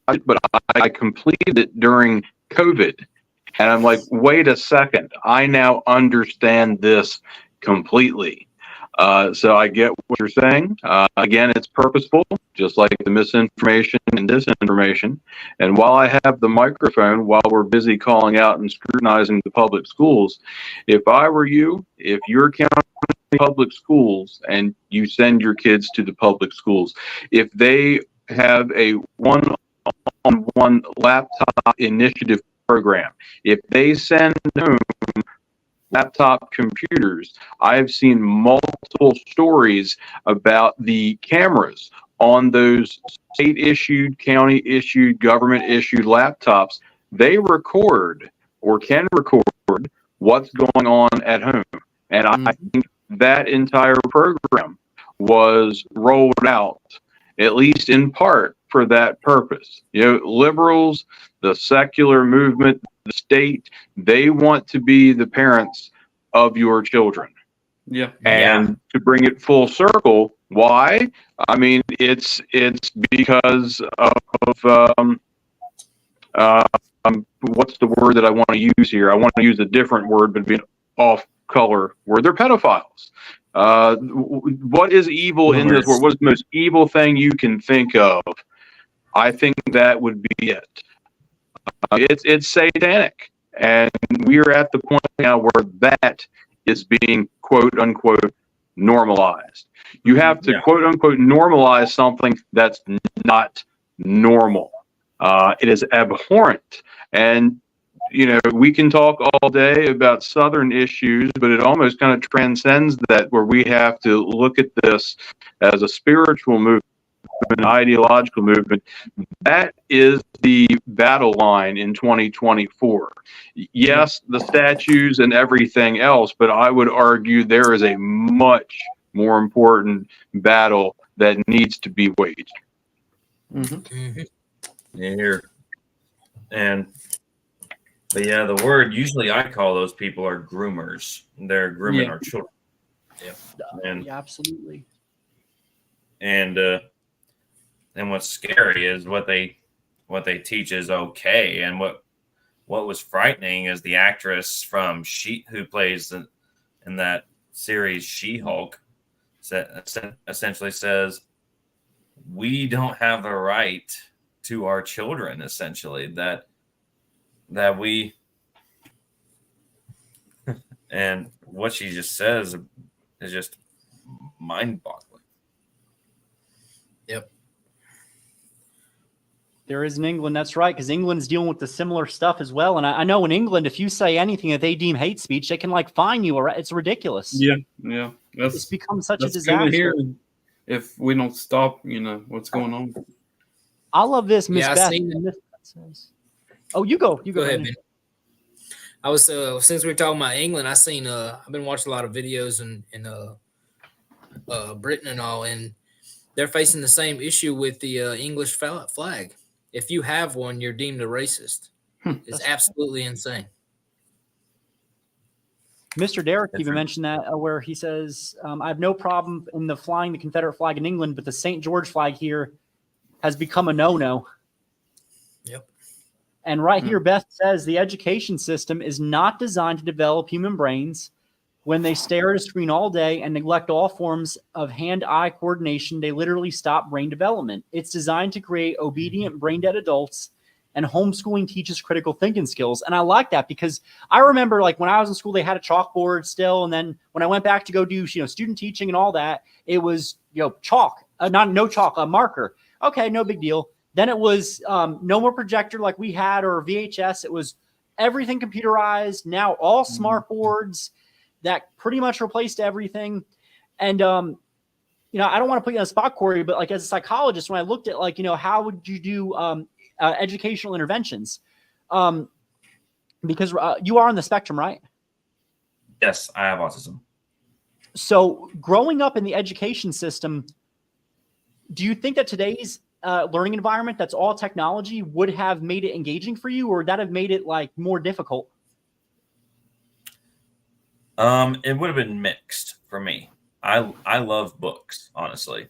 it, but I completed it during COVID. And I'm like, wait a second, I now understand this completely. So I get what you're saying. Again, it's purposeful, just like the misinformation and disinformation. And while I have the microphone, while we're busy calling out and scrutinizing the public schools, if I were you, if you're counting public schools and you send your kids to the public schools, if they have a one-on-one laptop initiative program, if they send home laptop computers, I've seen multiple stories about the cameras on those state-issued, county-issued, government-issued laptops. They record or can record what's going on at home. And I think that entire program was rolled out, at least in part, for that purpose. You know, liberals, the secular movement, the state, they want to be the parents of your children. And to bring it full circle, why? I mean, it's because of what's the word that I want to use here? I want to use a different word, but be off color word. They're pedophiles. What is evil in this world? What's the most evil thing you can think of? I think that would be it. It's satanic, and we are at the point now where that is being quote unquote normalized. You have to quote unquote normalize something that's not normal. It is abhorrent, and you know, we can talk all day about Southern issues, but it almost kind of transcends that, where we have to look at this as a spiritual movement, an ideological movement. That is the battle line in 2024. Yes, the statues and everything else, but I would argue there is a much more important battle that needs to be waged. Here. But yeah, the word usually I call those people are groomers. They're grooming our children. Absolutely. And what's scary is what they they teach is okay. And what was frightening is the actress from who plays in that series She-Hulk essentially says, we don't have the right to our children, essentially, that we, and what she just says is just mind-boggling. Yep. There is in England, that's right, because England's dealing with the similar stuff as well. And I know in England, if you say anything that they deem hate speech, they can like fine you, or it's ridiculous. Yeah. It's become such a that's gonna disaster. hear if we don't stop, what's going on. I love this, Miss Yeah, I Beth. seen that. Miss Beth says, "Oh, you go ahead, Ben. I was since we were talking about England, I've been watching a lot of videos in Britain and all, and they're facing the same issue with the English flag. If you have one, you're deemed a racist. It's absolutely insane. Mr. Derrick even mentioned that where he says, I have no problem in the flying the Confederate flag in England, but the St. George flag here has become a no-no. Yep. And right here, Beth says the education system is not designed to develop human brains. When they stare at a screen all day and neglect all forms of hand-eye coordination, they literally stop brain development. It's designed to create obedient, brain-dead adults, and homeschooling teaches critical thinking skills. And I like that because I remember like when I was in school, they had a chalkboard still. And then when I went back to go do, student teaching and all that, it was, chalk, a marker. Okay, no big deal. Then it was no more projector like we had or VHS. It was everything computerized. Now all smart boards that pretty much replaced everything. And, I don't want to put you on the spot, Corey, but like as a psychologist, when I looked at like, how would you do educational interventions? Because you are on the spectrum, right? Yes, I have autism. So growing up in the education system, do you think that today's learning environment that's all technology would have made it engaging for you, or would that have made it like more difficult? It would have been mixed for me. I love books, honestly,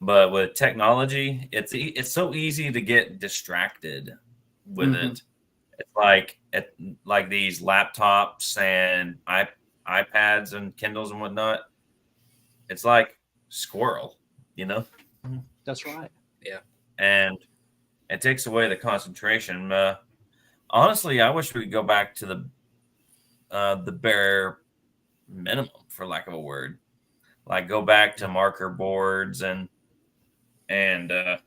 but with technology, it's so easy to get distracted with it. It's like these laptops and iPads and Kindles and whatnot. It's like squirrel, That's right. Yeah. And it takes away the concentration. Honestly, I wish we could go back to the bare minimum, for lack of a word, like go back to marker boards and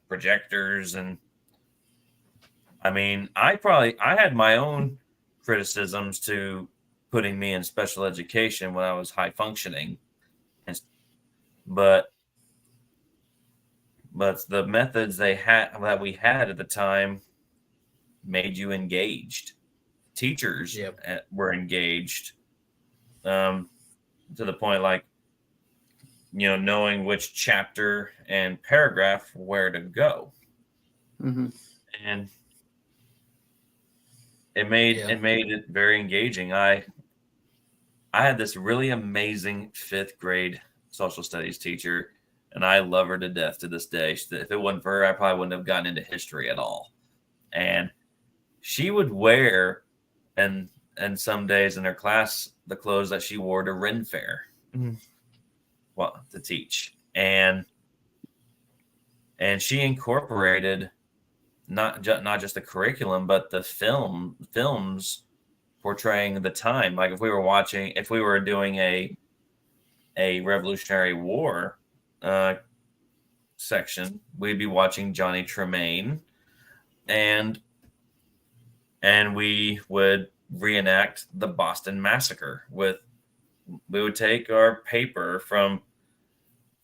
projectors. And I mean, I had my own criticisms to putting me in special education when I was high functioning, but the methods that we had at the time made you engaged. Teachers were engaged to the point like, knowing which chapter and paragraph where to go. And it made it very engaging. I had this really amazing 5th grade social studies teacher, and I love her to death to this day. If it wasn't for her, I probably wouldn't have gotten into history at all. And she would wear, and some days in her class, the clothes that she wore to Ren Fair, to teach. And she incorporated not just the curriculum, but the films portraying the time. Like if we were doing a Revolutionary War section, we'd be watching Johnny Tremaine, and we would reenact the Boston Massacre. We would take our paper from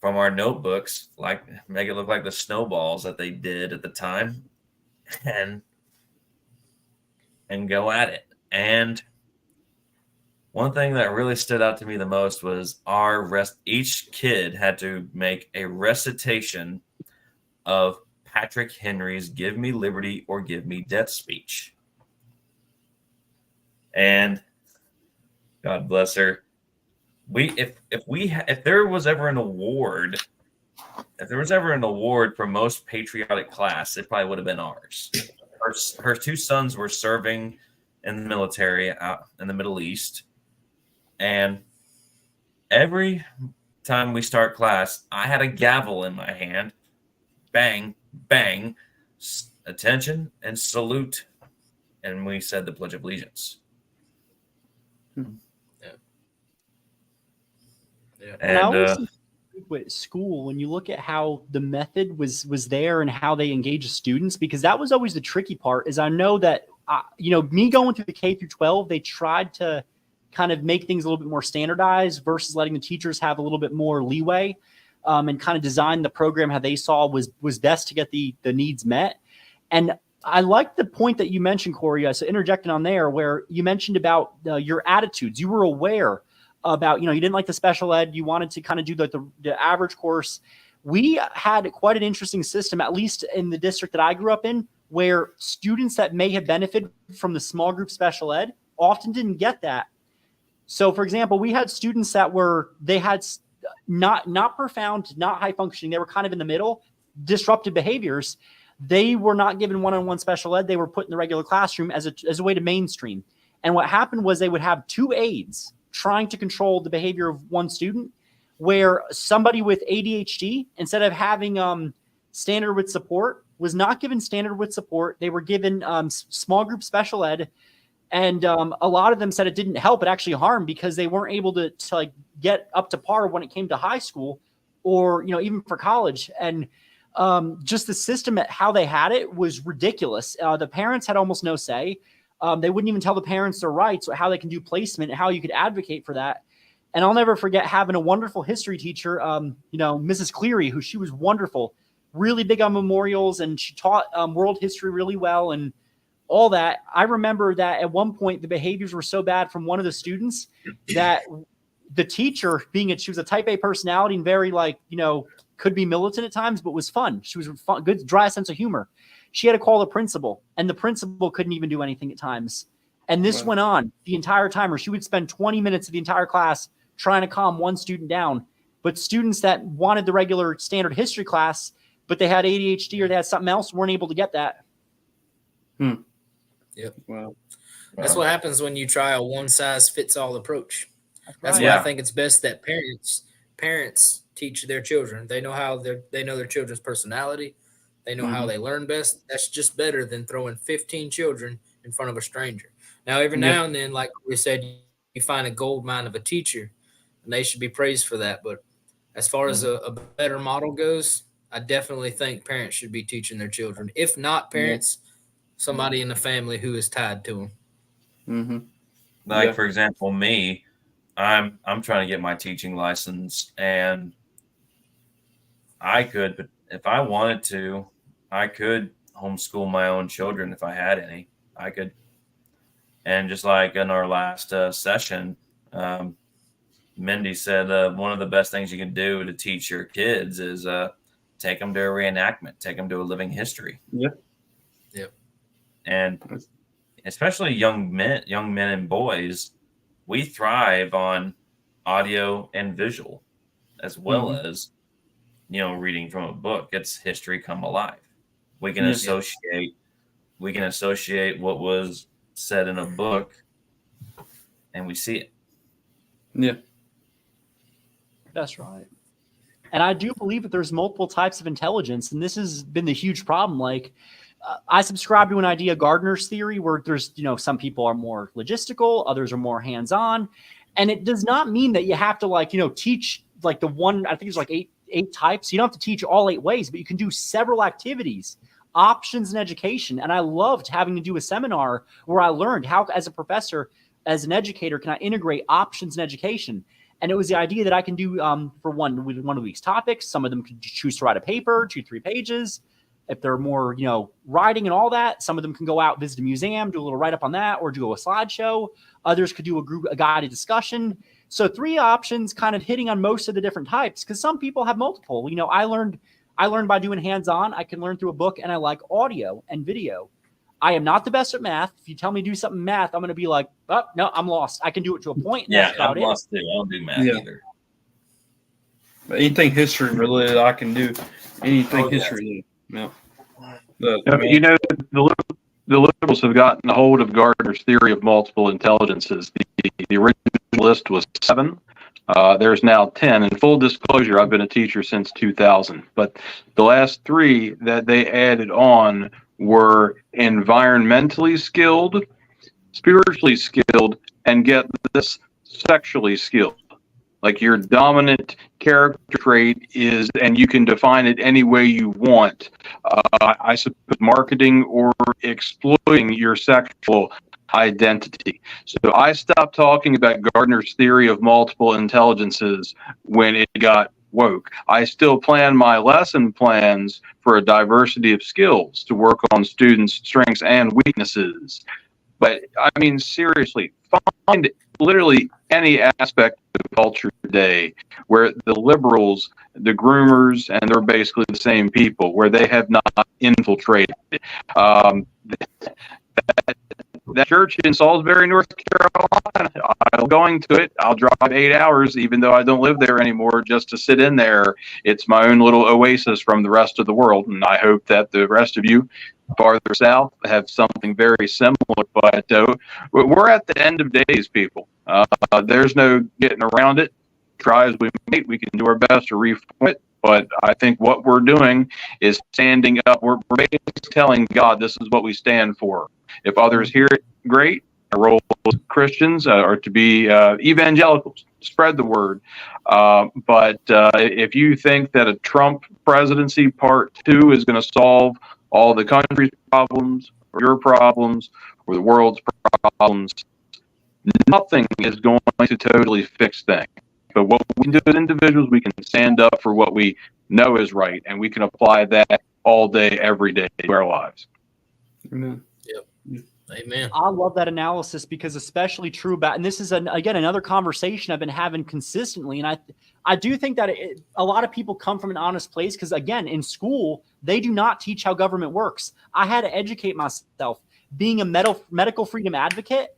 our notebooks, like make it look like the snowballs that they did at the time, and go at it. And one thing that really stood out to me the most was each kid had to make a recitation of Patrick Henry's "Give Me Liberty or Give Me Death" speech. And God bless her, if there was ever an award if there was ever an award for most patriotic class, it probably would have been ours. Her two sons were serving in the military out in the Middle East, and every time we start class, I had a gavel in my hand. Bang, bang, attention and salute. And we said the Pledge of Allegiance. Yeah. And I always And think with school, when you look at how the method was there and how they engage the students, because that was always the tricky part. Is I know that me going through the K through 12, they tried to kind of make things a little bit more standardized versus letting the teachers have a little bit more leeway, and kind of design the program how they saw was best to get the needs met. And I like the point that you mentioned, Corey. So interjecting on there, where you mentioned about your attitudes. You were aware about, you didn't like the special ed. You wanted to kind of do the average course. We had quite an interesting system, at least in the district that I grew up in, where students that may have benefited from the small group special ed often didn't get that. So, for example, we had students that they had not profound, not high functioning. They were kind of in the middle, disruptive behaviors. They were not given one-on-one special ed. They were put in the regular classroom as a way to mainstream. And what happened was they would have two aides trying to control the behavior of one student, where somebody with ADHD, instead of having standard with support, was not given standard with support. They were given small group special ed. And a lot of them said it didn't help. It actually harmed, because they weren't able to like get up to par when it came to high school or, even for college. And just the system at how they had it was ridiculous. The parents had almost no say. They wouldn't even tell the parents their rights or how they can do placement and how you could advocate for that. And I'll never forget having a wonderful history teacher, Mrs. Cleary, she was wonderful, really big on memorials, and she taught world history really well and all that. I remember that at one point the behaviors were so bad from one of the students that the teacher, she was a type A personality and very could be militant at times, but was fun. She was fun, good, dry sense of humor. She had to call the principal, and the principal couldn't even do anything at times. And this went on the entire time, where she would spend 20 minutes of the entire class trying to calm one student down. But students that wanted the regular standard history class, but they had ADHD or they had something else, weren't able to get that. Yep. Wow. That's what happens when you try a one-size-fits-all approach. That's right. why I think it's best that parents teach their children. They know they know their children's personality. They know how they learn best. That's just better than throwing 15 children in front of a stranger. Now, every now and then, like we said, you find a gold mine of a teacher, and they should be praised for that. But as far as a better model goes, I definitely think parents should be teaching their children. If not parents, somebody in the family who is tied to them. Like, for example, me, I'm trying to get my teaching license, and I could, but if I wanted to, I could homeschool my own children if I had any. I could. And just like in our last session, Mindy said one of the best things you can do to teach your kids is take them to a reenactment, take them to a living history. Yep. And especially young men and boys, we thrive on audio and visual, as well as reading from a book. It's history come alive. We can associate what was said in a book, and we see it. Yeah. That's right. And I do believe that there's multiple types of intelligence, and this has been the huge problem. I subscribe to an idea, Gardner's theory, where there's, some people are more logistical, others are more hands-on. And it does not mean that you have to teach the one, I think it's eight types. You don't have to teach all 8 ways, but you can do several activities, options in education. And I loved having to do a seminar where I learned how, as a professor, as an educator, can I integrate options in education? And it was the idea that I can do for one of the week's topics. Some of them could choose to write a paper, 2-3 pages. If they're more, writing and all that, some of them can go out, visit a museum, do a little write-up on that, or do a slideshow. Others could do a guided discussion. So 3 options, kind of hitting on most of the different types, because some people have multiple. I learned by doing hands-on. I can learn through a book, and I like audio and video. I am not the best at math. If you tell me to do something math, I'm going to be like, oh, no, I'm lost. I can do it to a point. And I'm lost too. I don't do math either. anything history related, I can do anything Oh, yeah. history. Yeah. The liberals have gotten a hold of Gardner's theory of multiple intelligences. The original list was 7. There's now 10. In full disclosure, I've been a teacher since 2000, but the last 3 that they added on were environmentally skilled, spiritually skilled, and get this, sexually skilled. Like your dominant character trait is, and you can define it any way you want. I suppose marketing or exploiting your sexual identity. So I stopped talking about Gardner's theory of multiple intelligences when it got woke. I still plan my lesson plans for a diversity of skills to work on students' strengths and weaknesses. But I mean, seriously, find literally any aspect of culture today where the liberals, the groomers, and they're basically the same people, where they have not infiltrated. That church in Salisbury, North Carolina, I'm going to it. I'll drive 8 hours, even though I don't live there anymore, just to sit in there. It's my own little oasis from the rest of the world, and I hope that the rest of you farther south have something very similar. But we're at the end of days, people. There's no getting around it. Try as we might, we can do our best to reform it. But I think what we're doing is standing up. We're basically telling God this is what we stand for. If others hear it, great. Our role as Christians are to be evangelicals, spread the word. But if you think that a Trump presidency part 2 is going to solve all the country's problems, or your problems, or the world's problems, nothing is going to totally fix things. But what we can do as individuals, we can stand up for what we know is right, and we can apply that all day, every day to our lives. Amen. Amen. I love that analysis because especially true about, and this is again another conversation I've been having consistently, and I do think that a lot of people come from an honest place because again in school they do not teach how government works. I had to educate myself. Being a medical freedom advocate,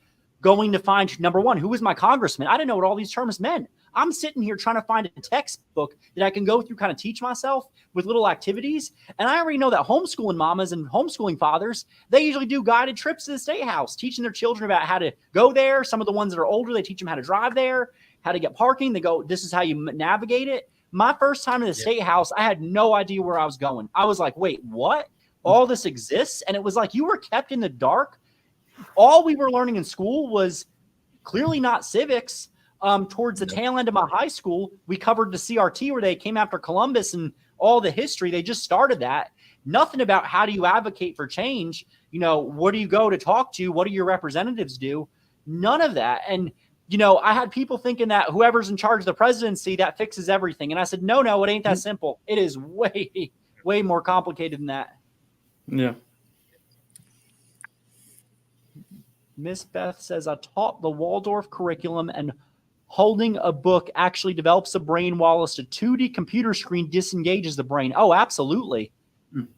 going to find number one, who was my congressman? I didn't know what all these terms meant. I'm sitting here trying to find a textbook that I can go through, kind of teach myself with little activities. And I already know that homeschooling mamas and homeschooling fathers, they usually do guided trips to the state house, teaching their children about how to go there. Some of the ones that are older, they teach them how to drive there, how to get parking. They go, this is how you navigate it. My first time in the state house, I had no idea where I was going. I was like, wait, what? All this exists? And it was like you were kept in the dark. All we were learning in school was clearly not civics. Towards the tail end of my high school, we covered the CRT where they came after Columbus and all the history. They just started that. Nothing about how do you advocate for change? You know, where do you go to talk to? What do your representatives do? None of that. And, you know, I had people thinking that whoever's in charge of the presidency, that fixes everything. And I said, no, it ain't that simple. It is way, way more complicated than that. Yeah. Miss Beth says, I taught the Waldorf curriculum and holding a book actually develops the brain, whilst a 2D computer screen disengages the brain. Oh, absolutely.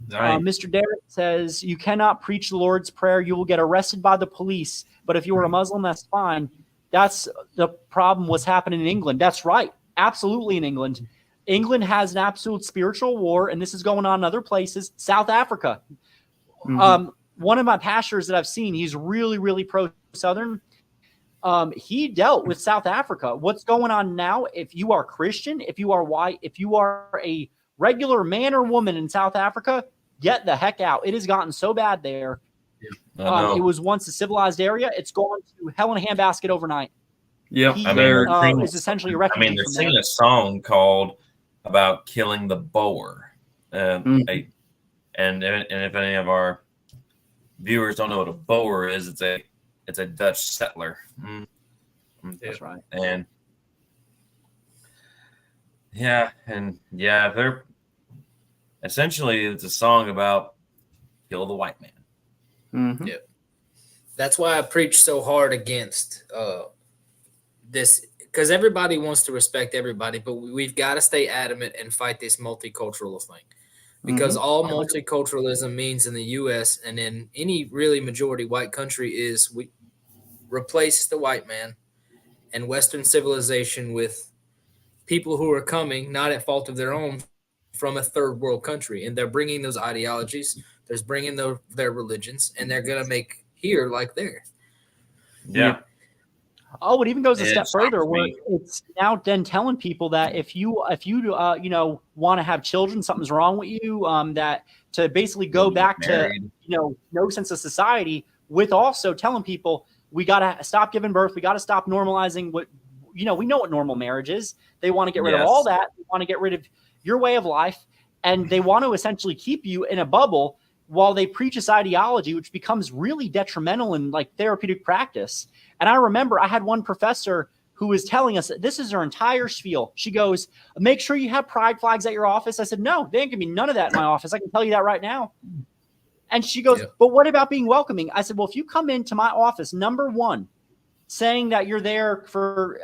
Right. Mr. Derek says, you cannot preach the Lord's Prayer. You will get arrested by the police. But if you were a Muslim, that's fine. That's the problem what's happening in England. That's right. Absolutely in England. England has an absolute spiritual war, and this is going on in other places. South Africa. Mm-hmm. One of my pastors that I've seen, he's really, really pro-Southern. He dealt with South Africa. What's going on now? If you are Christian, if you are white, if you are a regular man or woman in South Africa, get the heck out. It has gotten so bad there. It was once a civilized area. It's gone to hell in a handbasket overnight. Yeah, he is essentially a refugee. They're singing a song called about killing the Boer. And if any of our viewers don't know what a Boer is, it's a Dutch settler. That's right. And they're essentially, it's a song about kill the white man. Mm-hmm. Yeah. That's why I preach so hard against this, because everybody wants to respect everybody, but we've got to stay adamant and fight this multicultural thing. Because all multiculturalism means in the U.S. and in any really majority white country is we replace the white man and Western civilization with people who are coming, not at fault of their own, from a third world country, and they're bringing those ideologies, they're bringing their religions, and they're going to make here like there. Yeah. Oh, it even goes a It step further shocks where me. it's now then telling people that if you want to have children, something's wrong with you, that to basically go You'll get back to, married. no sense of society, with also telling people we got to stop giving birth. We got to stop normalizing what, we know what normal marriage is. They want to get rid of all that. They want to get rid of your way of life. And they want to essentially keep you in a bubble while they preach this ideology, which becomes really detrimental in like therapeutic practice. And I remember I had one professor who was telling us that this is her entire spiel. She goes, make sure you have pride flags at your office. I said, no, there ain't gonna be none of that in my office. I can tell you that right now. And she goes, but what about being welcoming? I said, well, if you come into my office, number one, saying that you're there for,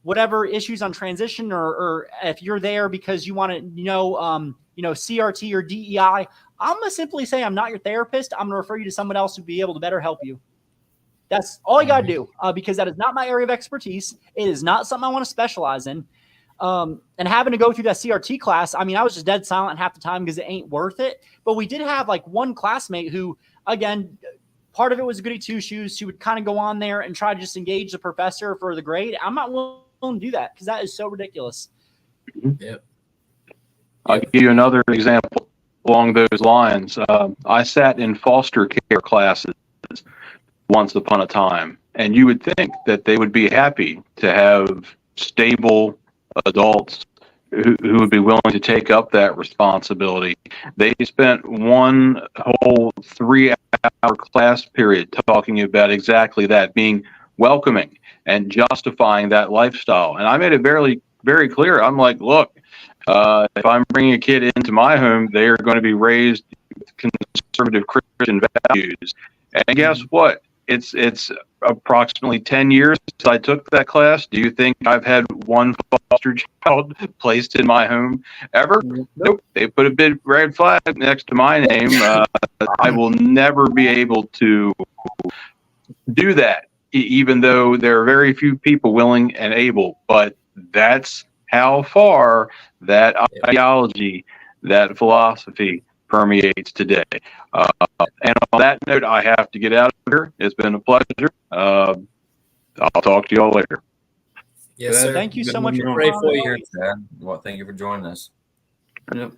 whatever issues on transition, or if you're there because you want to CRT or DEI, I'm going to simply say I'm not your therapist. I'm going to refer you to someone else who'd be able to better help you. That's all you got to do, because that is not my area of expertise. It is not something I want to specialize in. And having to go through that CRT class, I mean, I was just dead silent half the time because it ain't worth it. But we did have like one classmate who, again, part of it was a goody two-shoes. She would kind of go on there and try to just engage the professor for the grade. I'm not willing to do that because that is so ridiculous. Yep. I'll give you another example along those lines. I sat in foster care classes once upon a time, and you would think that they would be happy to have stable adults who would be willing to take up that responsibility. They spent one whole 3-hour class period talking about exactly that, being welcoming and justifying that lifestyle. And I made it very, very clear. I'm like, look, if I'm bringing a kid into my home, they are going to be raised with conservative Christian values. And guess what? It's approximately 10 years since I took that class. Do you think I've had one foster child placed in my home ever? Nope. They put a big red flag next to my name. I will never be able to do that, even though there are very few people willing and able. But that's how far that ideology, that philosophy permeates today. And on that note, I have to get out of here. It's been a pleasure. I'll talk to you all later. Yes, sir. Thank you so much. Pray for you. Chad. Well, thank you for joining us. Yep.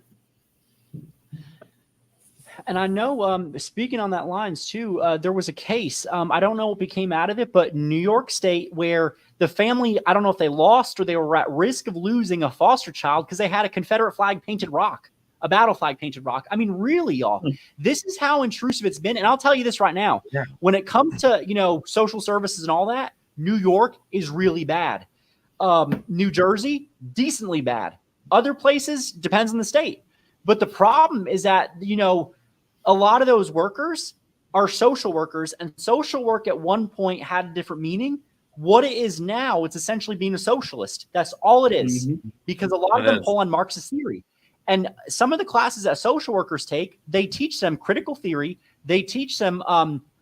And I know, speaking on that lines too, there was a case, I don't know what became out of it, but New York State, where the family, I don't know if they lost or they were at risk of losing a foster child because they had a Confederate flag painted rock, a battle flag painted rock. I mean, really, y'all, this is how intrusive it's been. And I'll tell you this right now, when it comes to, social services and all that, New York is really bad. New Jersey, decently bad. Other places, depends on the state. But the problem is that, a lot of those workers are social workers, and social work at one point had a different meaning. What it is now, it's essentially being a socialist. That's all it is, because a lot of them pull on Marxist theory. And some of the classes that social workers take, they teach them critical theory. They teach them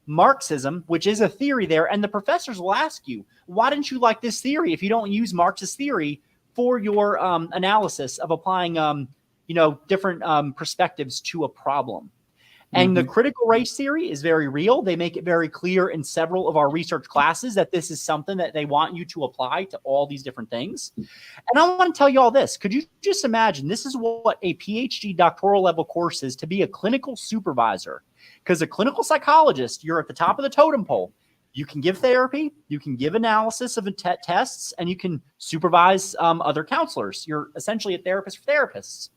Marxism, which is a theory there. And the professors will ask you, why didn't you like this theory if you don't use Marxist theory for your analysis of applying, different perspectives to a problem? And the critical race theory is very real. They make it very clear in several of our research classes that this is something that they want you to apply to all these different things. And I want to tell you all this. Could you just imagine, this is what a PhD doctoral level course is, to be a clinical supervisor? Because a clinical psychologist, you're at the top of the totem pole. You can give therapy, you can give analysis of tests, and you can supervise other counselors. You're essentially a therapist for therapists.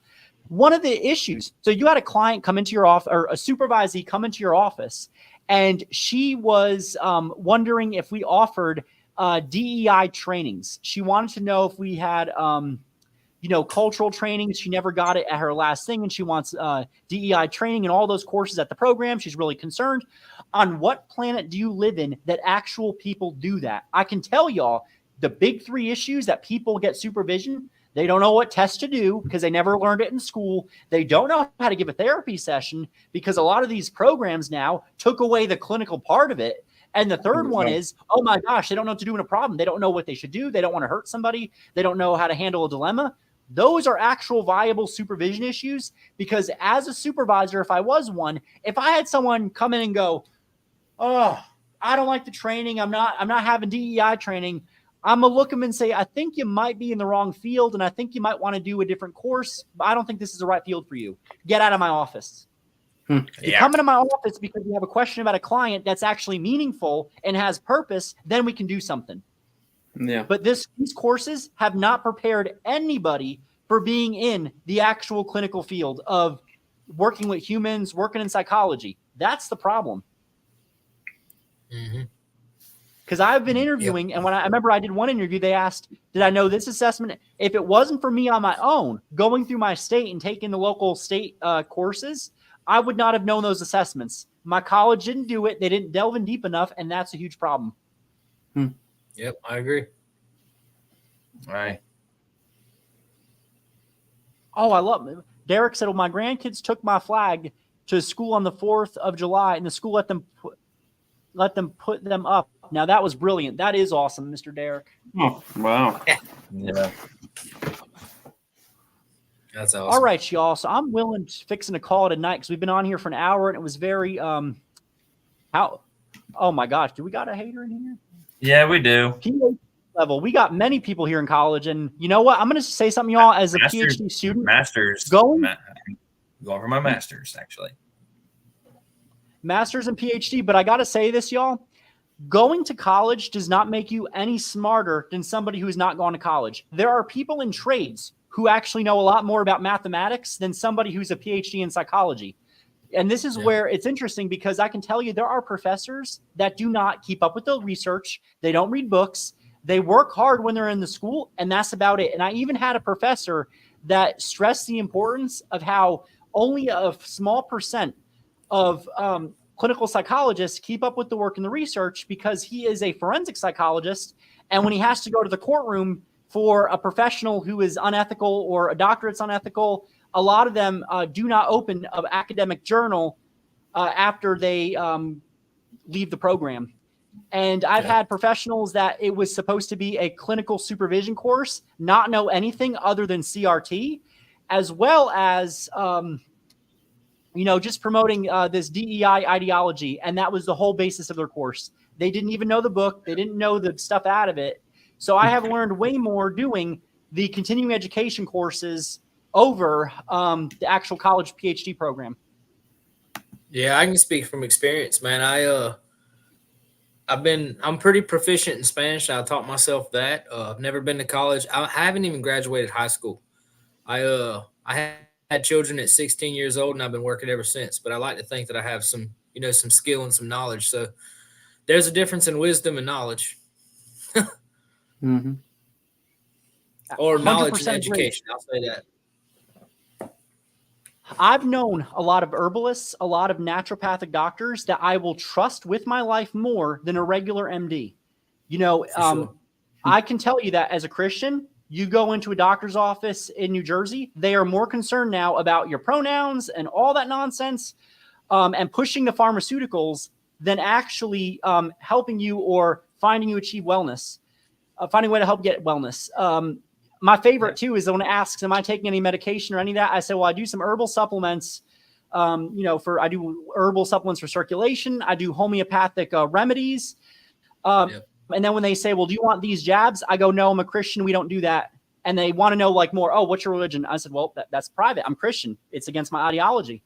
One of the issues, so you had a client come into your office, or a supervisee come into your office, and she was wondering if we offered DEI trainings. She wanted to know if we had, cultural trainings. She never got it at her last thing, and she wants DEI training and all those courses at the program. She's really concerned. On what planet do you live in that actual people do that? I can tell y'all the big 3 issues that people get supervision. They don't know what tests to do because they never learned it in school. They don't know how to give a therapy session because a lot of these programs now took away the clinical part of it. And the third one is, oh my gosh, they don't know what to do in a problem. They don't know what they should do. They don't want to hurt somebody. They don't know how to handle a dilemma. Those are actual viable supervision issues, because as a supervisor, if I was one, if I had someone come in and go, oh, I don't like the training, I'm not having DEI training, I'm going to look them and say, I think you might be in the wrong field, and I think you might want to do a different course, but I don't think this is the right field for you. Get out of my office. You come into my office because you have a question about a client that's actually meaningful and has purpose, then we can do something. Yeah. But these courses have not prepared anybody for being in the actual clinical field of working with humans, working in psychology. That's the problem. Because I've been interviewing, and when I remember I did one interview, they asked, did I know this assessment? If it wasn't for me on my own, going through my state and taking the local state courses, I would not have known those assessments. My college didn't do it. They didn't delve in deep enough, and that's a huge problem. Yep, I agree. All right. Oh, I love it. Derek said, well, my grandkids took my flag to school on the 4th of July, and the school let them put them up. Now, that was brilliant. That is awesome, Mr. Derek. Oh, wow. Yeah. That's awesome. All right, y'all. So I'm fixing to call it a night because we've been on here for an hour, and it was very oh my gosh, do we got a hater in here? Yeah, we do. PhD level. We got many people here in college, and you know what? I'm going to say something, y'all, as a Master's- PhD student. Masters. Going for my master's, actually. Masters and PhD, but I got to say this, y'all. Going to college does not make you any smarter than somebody who's not gone to college. There are people in trades who actually know a lot more about mathematics than somebody who's a PhD in psychology. And this is where it's interesting, because I can tell you there are professors that do not keep up with the research. They don't read books. They work hard when they're in the school, and that's about it. And I even had a professor that stressed the importance of how only a small percent of clinical psychologists keep up with the work and the research, because he is a forensic psychologist. And when he has to go to the courtroom for a professional who is unethical or a doctor that's unethical, a lot of them do not open an academic journal after they leave the program. And I've had professionals that it was supposed to be a clinical supervision course, not know anything other than CRT, as well as, just promoting this DEI ideology. And that was the whole basis of their course. They didn't even know the book. They didn't know the stuff out of it. So I have learned way more doing the continuing education courses over the actual college PhD program. Yeah, I can speak from experience, man. I'm pretty proficient in Spanish. I taught myself that. I've never been to college. I haven't even graduated high school. I had children at 16 years old, and I've been working ever since. But I like to think that I have some skill and some knowledge. So there's a difference in wisdom and knowledge. Or knowledge and education. I'll say that. I've known a lot of herbalists, a lot of naturopathic doctors that I will trust with my life more than a regular MD. Sure. I can tell you that as a Christian, you go into a doctor's office in New Jersey, they are more concerned now about your pronouns and all that nonsense and pushing the pharmaceuticals than actually helping you or finding you achieve wellness, finding a way to help get wellness. My favorite too is when it asks, am I taking any medication or any of that? I say, well, I do some herbal supplements. I do herbal supplements for circulation. I do homeopathic remedies. And then when they say, well, do you want these jabs? I go, no, I'm a Christian. We don't do that. And they want to know more. Oh, what's your religion? I said, well, that's private. I'm Christian. It's against my ideology.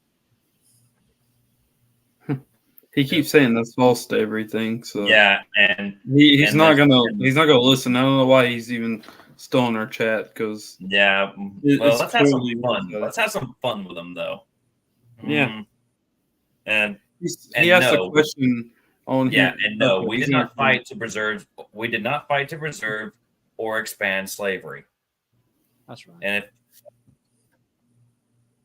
He keeps saying that's false to everything. So yeah, and he's not gonna listen. I don't know why he's even still in our chat, because let's have some fun. Let's have some fun with him, though. Yeah, and he asked a question on here. And no, we did not fight to preserve. We did not fight to preserve or expand slavery. That's right. And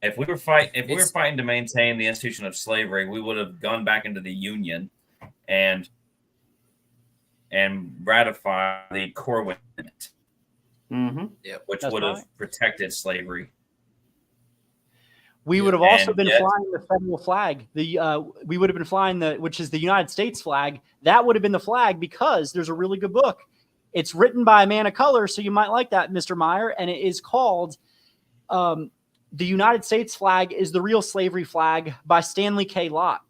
if we were fighting to maintain the institution of slavery, we would have gone back into the Union and ratified the Corwin Amendment. Mm-hmm. Which would have protected slavery. We Yeah. would have also And been yet- flying the federal flag. We would have been flying which is the United States flag. That would have been the flag because there's a really good book. It's written by a man of color, so you might like that, Mr. Meyer, and it is called "The United States Flag is the Real Slavery Flag" by Stanley K. Lott.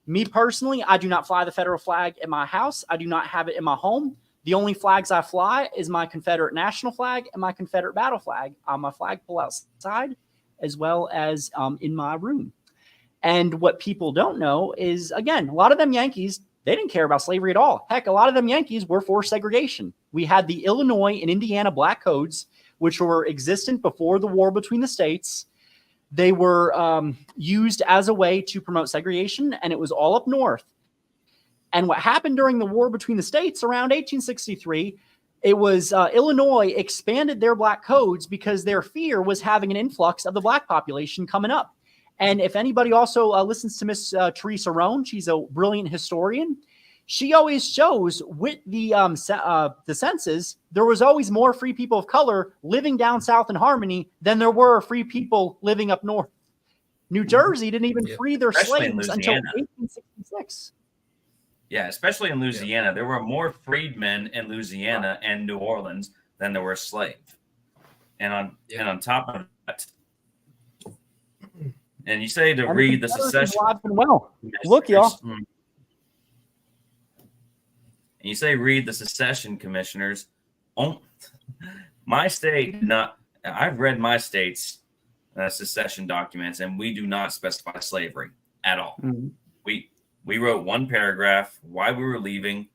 Me personally, I do not fly the federal flag in my house. I do not have it in my home. The only flags I fly is my Confederate national flag and my Confederate battle flag on my flagpole outside, as well as in my room. And what people don't know is, again, a lot of them Yankees, they didn't care about slavery at all. Heck, a lot of them Yankees were for segregation. We had the Illinois and Indiana Black Codes, which were existent before the war between the states. They were used as a way to promote segregation, and it was all up north. And what happened during the war between the states around 1863, it was Illinois expanded their black codes because their fear was having an influx of the black population coming up. And if anybody also listens to Miss Teresa Roan, she's a brilliant historian. She always shows with the census, there was always more free people of color living down south in Harmony than there were free people living up north. New Jersey didn't even free their Especially in slaves until Louisiana. 1866. Yeah, especially in Louisiana. There were more freedmen in Louisiana and New Orleans than there were slaves. And on top of that, and you say to read the secession. Well, look, y'all. And you say read the secession commissioners. My state did not. I've read my state's secession documents, and we do not specify slavery at all. Mm-hmm. We wrote one paragraph why we were leaving,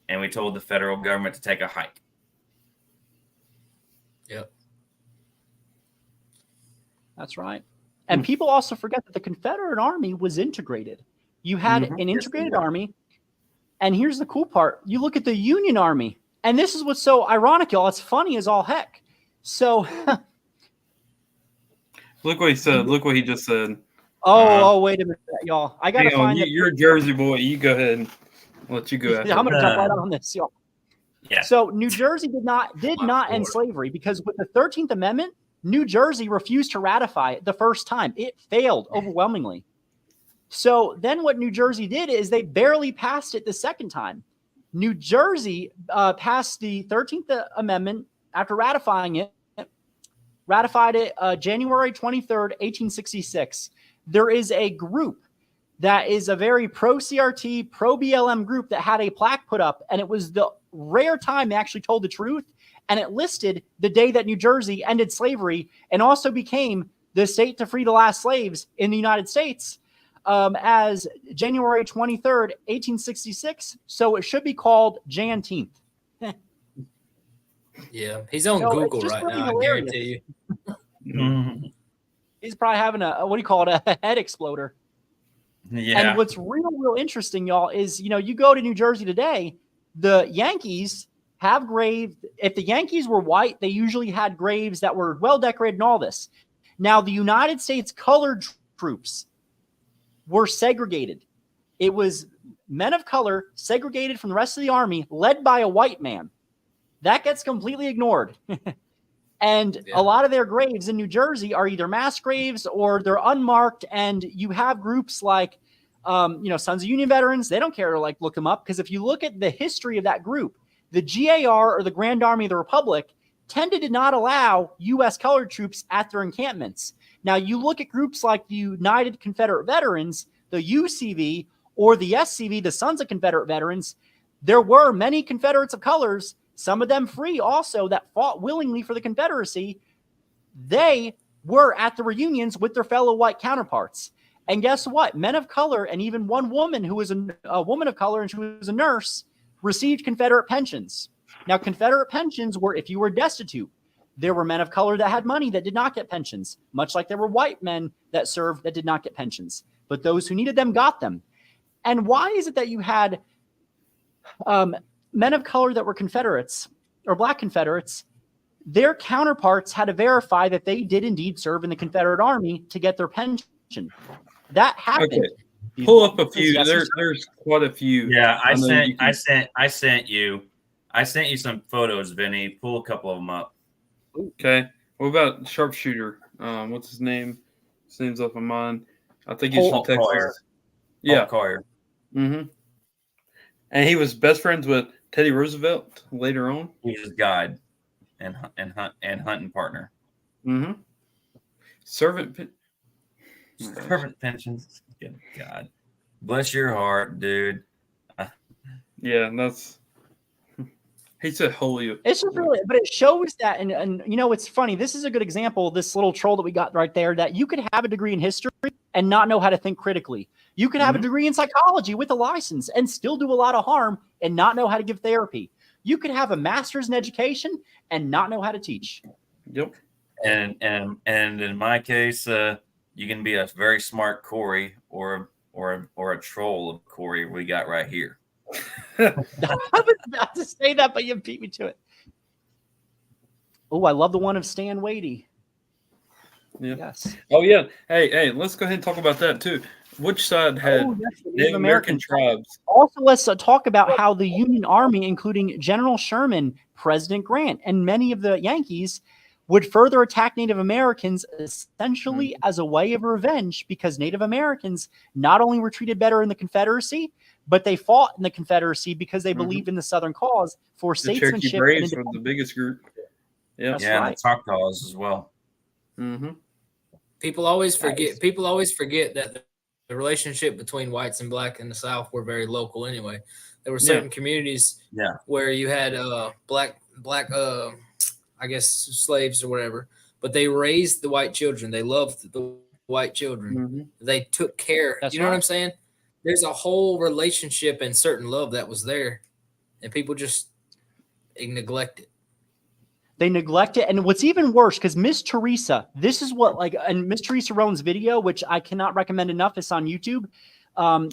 and we told the federal government to take a hike. Yep. That's right. And people also forget that the Confederate Army was integrated. You had an integrated army. And here's the cool part. You look at the Union Army. And this is what's so ironic, y'all. It's funny as all heck. So Look what he said. Look what he just said. wait a minute, y'all. I got to find it. You're a Jersey boy. You go ahead. I'll let you go after. I'm going to jump right on this, y'all. Yeah. So New Jersey did not end slavery because with the 13th Amendment, New Jersey refused to ratify it the first time. It failed overwhelmingly. So then what New Jersey did is they barely passed it the second time. New Jersey passed the 13th Amendment after ratifying it, ratified it January 23rd, 1866. There is a group that is a very pro-CRT, pro-BLM group that had a plaque put up, and it was the rare time they actually told the truth, and it listed the day that New Jersey ended slavery and also became the state to free the last slaves in the United States as January 23rd, 1866. So it should be called Janteenth. Yeah, he's on Google right now. I guarantee you. He's probably having a head exploder. Yeah. And what's real interesting, y'all, is, you go to New Jersey today, the Yankees have graves. If the Yankees were white, they usually had graves that were well decorated and all this. Now, the United States colored troops were segregated. It was men of color segregated from the rest of the army, led by a white man. That gets completely ignored. And a lot of their graves in New Jersey are either mass graves or they're unmarked. And you have groups like, Sons of Union Veterans. They don't care to look them up, because if you look at the history of that group, the GAR, or the Grand Army of the Republic, tended to not allow U.S. colored troops at their encampments. Now, you look at groups like the United Confederate Veterans, the UCV, or the SCV, the Sons of Confederate Veterans. There were many Confederates of colors, some of them free also, that fought willingly for the Confederacy. They were at the reunions with their fellow white counterparts. And guess what? Men of color, and even one woman who was a woman of color and she was a nurse, received Confederate pensions. Now, Confederate pensions were if you were destitute. There were men of color that had money that did not get pensions, much like there were white men that served that did not get pensions. But those who needed them got them. And why is it that you had men of color that were Confederates or Black Confederates? Their counterparts had to verify that they did indeed serve in the Confederate Army to get their pension. That happened. Okay. Pull up a few. There's quite a few. Yeah, I sent you some photos, Vinny. Pull a couple of them up. Okay. What about sharpshooter? What's his name? Seems up in mine. I think he's from Paul Texas. Collier. Yeah. Collier. Mm-hmm. And he was best friends with Teddy Roosevelt later on. He's his guide and hunting partner. Mm-hmm. Servant pensions. Good God. Bless your heart, dude. Yeah, that's. He said holy. It's just really, but it shows that, and you know, it's funny. This is a good example, this little troll that we got right there, that you could have a degree in history and not know how to think critically. You could have a degree in psychology with a license and still do a lot of harm and not know how to give therapy. You could have a master's in education and not know how to teach. Yep. And in my case, you can be a very smart Corey or a troll of Corey we got right here. I was about to say that, but you beat me to it. Oh, I love the one of Stan Wadey. Yeah. Yes. Oh yeah. Hey, let's go ahead and talk about that too. Which side had Native American tribes? Also, let's talk about how the Union Army, including General Sherman, President Grant, and many of the Yankees, would further attack Native Americans essentially as a way of revenge, because Native Americans not only were treated better in the Confederacy, but they fought in the Confederacy because they believed in the Southern cause for The statesmanship. Cherokee Braves were the biggest group. Yeah. That's Yeah, right. and the Choctaws as well. Mm-hmm. People always forget. People always forget that the relationship between whites and black in the South were very local. Anyway, there were certain communities where you had black I guess slaves or whatever, but they raised the white children. They loved the white children. Mm-hmm. They took care. That's you know right. what I'm saying? There's a whole relationship and certain love that was there, and people just neglect it. They neglect it. And what's even worse, because Miss Teresa, this is what, like, and Miss Teresa Rowan's video, which I cannot recommend enough, is on YouTube.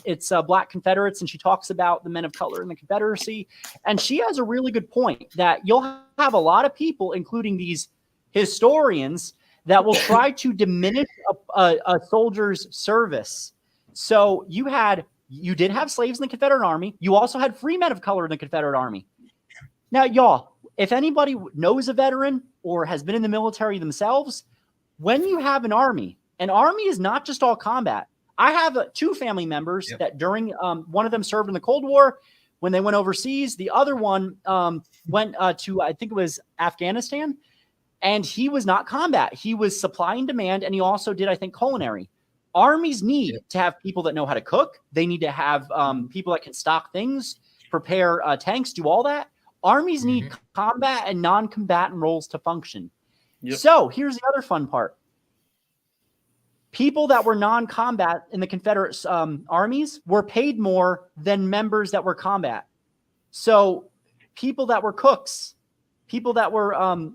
It's Black Confederates, and she talks about the men of color in the Confederacy. And she has a really good point that you'll have a lot of people, including these historians, that will try to diminish a soldier's service. So you did have slaves in the Confederate Army. You also had free men of color in the Confederate Army. Now, y'all, if anybody knows a veteran or has been in the military themselves, when you have an army is not just all combat. I have two family members that during one of them served in the Cold War when they went overseas. The other one went to, I think it was Afghanistan, and he was not combat. He was supply and demand, and he also did, I think, culinary. Armies need to have people that know how to cook. They need to have people that can stock things, prepare tanks, do all that. Armies need combat and non-combatant roles to function. So here's the other fun part. People that were non-combat in the Confederate armies were paid more than members that were combat. So people that were cooks, people that were,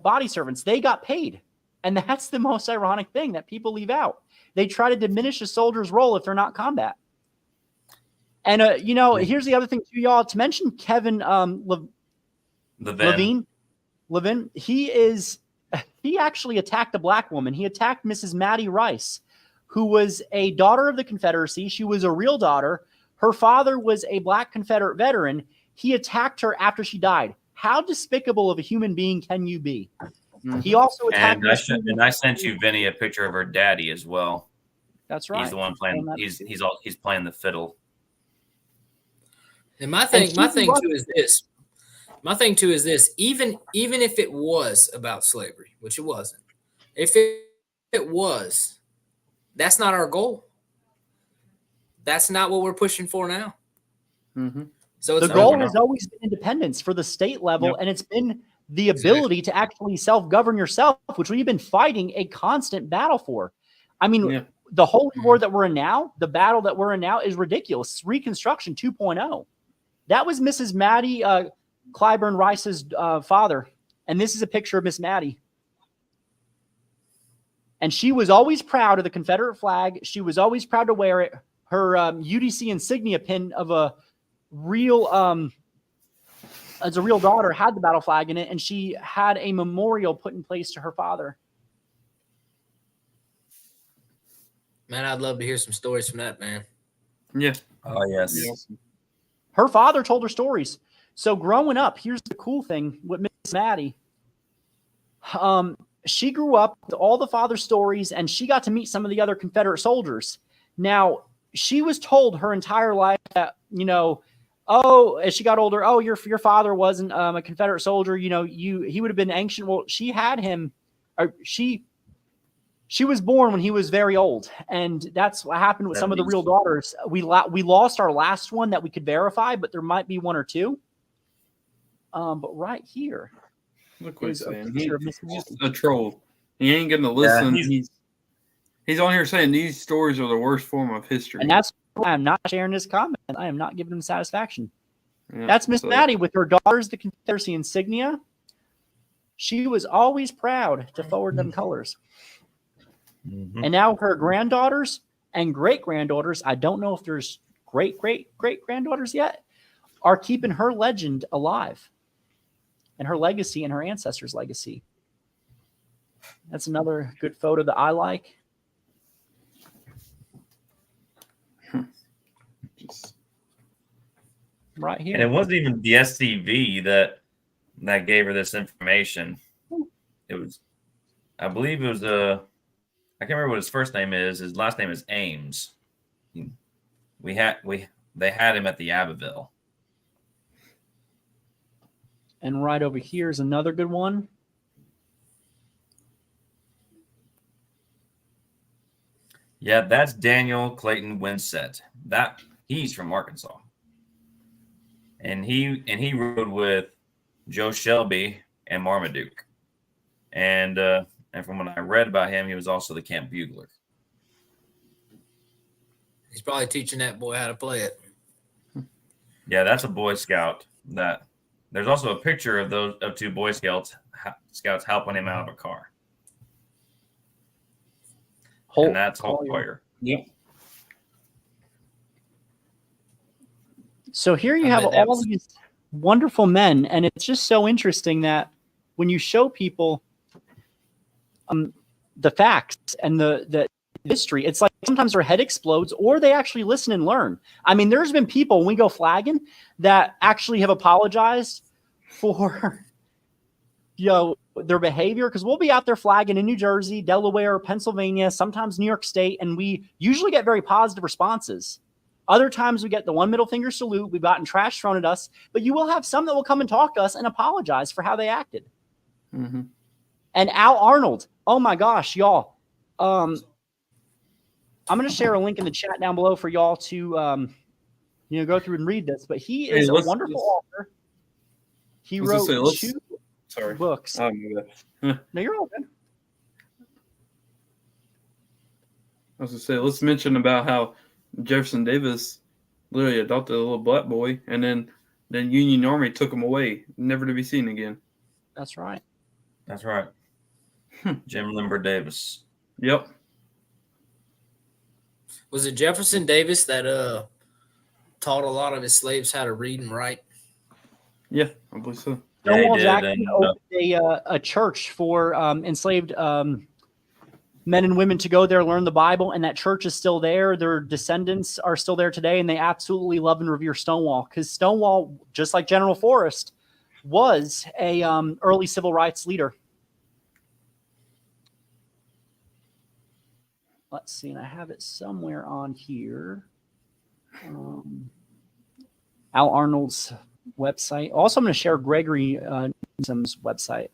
body servants, they got paid. And that's the most ironic thing that people leave out. They try to diminish a soldier's role if they're not combat. And, here's the other thing too, y'all, to mention Kevin Levine, he actually attacked a black woman. He attacked Mrs. Maddie Rice, who was a daughter of the Confederacy. She was a real daughter. Her father was a black Confederate veteran. He attacked her after she died. How despicable of a human being can you be? He also attacked. And I sent you, Vinny, a picture of her daddy as well. That's right. He's the one playing. He's playing the fiddle. And my thing too is this. Even if it was about slavery, which it wasn't, if it was, that's not our goal. That's not what we're pushing for now. So the goal has always been independence for the state level, and it's been the ability to actually self-govern yourself, which we've been fighting a constant battle for. I mean, the Holy War that we're in now, the battle that we're in now is ridiculous. It's Reconstruction 2.0. That was Mrs. Maddie Clyburn Rice's father. And this is a picture of Miss Maddie. And she was always proud of the Confederate flag. She was always proud to wear it. Her UDC insignia pin of a real daughter had the battle flag in it, and she had a memorial put in place to her father. Man, I'd love to hear some stories from that, man. Yeah. Oh, yes. Her father told her stories. So growing up, here's the cool thing with Miss Maddie. she grew up with all the father stories, and she got to meet some of the other Confederate soldiers. Now, she was told her entire life that, as she got older, your father wasn't a Confederate soldier. He would have been ancient. Well, she had him. She was born when he was very old, and that's what happened with some of the real daughters. We lost our last one that we could verify, but there might be one or two. But right here, look what he's saying. He's Miss just a troll. He ain't gonna listen. Yeah, he's on here saying these stories are the worst form of history. And that's why I'm not sharing his comment. I am not giving him satisfaction. Yeah, That's Miss Maddie with her daughters, the Confederacy insignia. She was always proud to forward them colors. Mhm. And now her granddaughters and great-granddaughters, I don't know if there's great-great-great-granddaughters yet, are keeping her legend alive and her legacy and her ancestors' legacy. That's another good photo that I like. Right here. And it wasn't even the SCV that gave her this information. It was, I believe it was I can't remember what his first name is. His last name is Ames. They had him at the Abbeville. And right over here is another good one. Yeah, that's Daniel Clayton Winsett. He's from Arkansas. And he rode with Joe Shelby and Marmaduke. And from what I read about him, he was also the camp bugler. He's probably teaching that boy how to play it. Yeah, that's a Boy Scout. There's also a picture of two Boy Scouts helping him out of a car. And that's Holt Boyer. Yep. So here you have all these wonderful men, and it's just so interesting that when you show people the facts and the history, it's like sometimes their head explodes or they actually listen and learn. I mean, there's been people when we go flagging that actually have apologized for their behavior, because we'll be out there flagging in New Jersey, Delaware, Pennsylvania, sometimes New York State, and we usually get very positive responses. Other times we get the one middle finger salute. We've gotten trash thrown at us, but you will have some that will come and talk to us and apologize for how they acted. Mm-hmm. And Al Arnold, oh my gosh, y'all. I'm going to share a link in the chat down below for y'all to go through and read this, but he is a wonderful author. He wrote two books. No, you're all good. I was going to say, let's mention about how Jefferson Davis literally adopted a little black boy, and then Union Army took him away, never to be seen again. That's right. That's right. Jim Limber Davis. Yep. Was it Jefferson Davis that taught a lot of his slaves how to read and write? Yeah, I believe so. Stonewall Jackson opened a church for enslaved men and women to go there, learn the Bible, and that church is still there. Their descendants are still there today, and they absolutely love and revere Stonewall, because Stonewall, just like General Forrest, was a early civil rights leader. Let's see, and I have it somewhere on here. Al Arnold's website. Also, I'm going to share Gregory Newsom's website.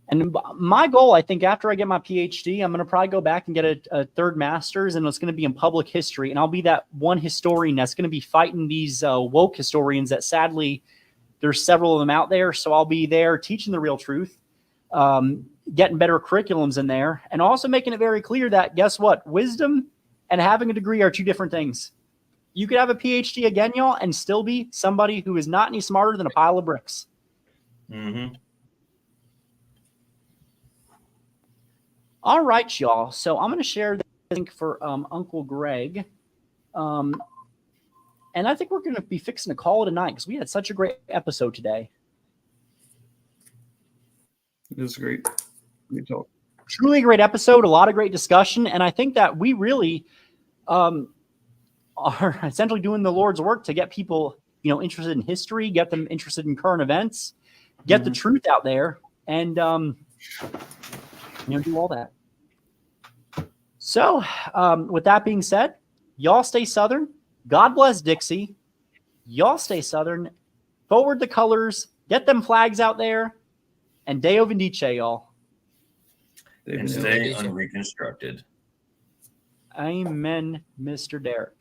And my goal, I think, after I get my PhD, I'm going to probably go back and get a third master's, and it's going to be in public history. And I'll be that one historian that's going to be fighting these woke historians that, sadly, there's several of them out there. So I'll be there teaching the real truth, getting better curriculums in there, and also making it very clear that, guess what? Wisdom and having a degree are two different things. You could have a PhD again, y'all, and still be somebody who is not any smarter than a pile of bricks. Mm-hmm. All right, y'all. So I'm going to share the link for Uncle Greg. And I think we're going to be fixing to call it a night because we had such a great episode today. It was great. Good talk. Truly a great episode, a lot of great discussion. And I think that we really are essentially doing the Lord's work to get people interested in history, get them interested in current events, get the truth out there, and do all that. So, with that being said, y'all stay Southern. God bless Dixie. Y'all stay Southern. Forward the colors. Get them flags out there. And Deo Vindice, y'all. And stay unreconstructed. Amen, Mr. Derek.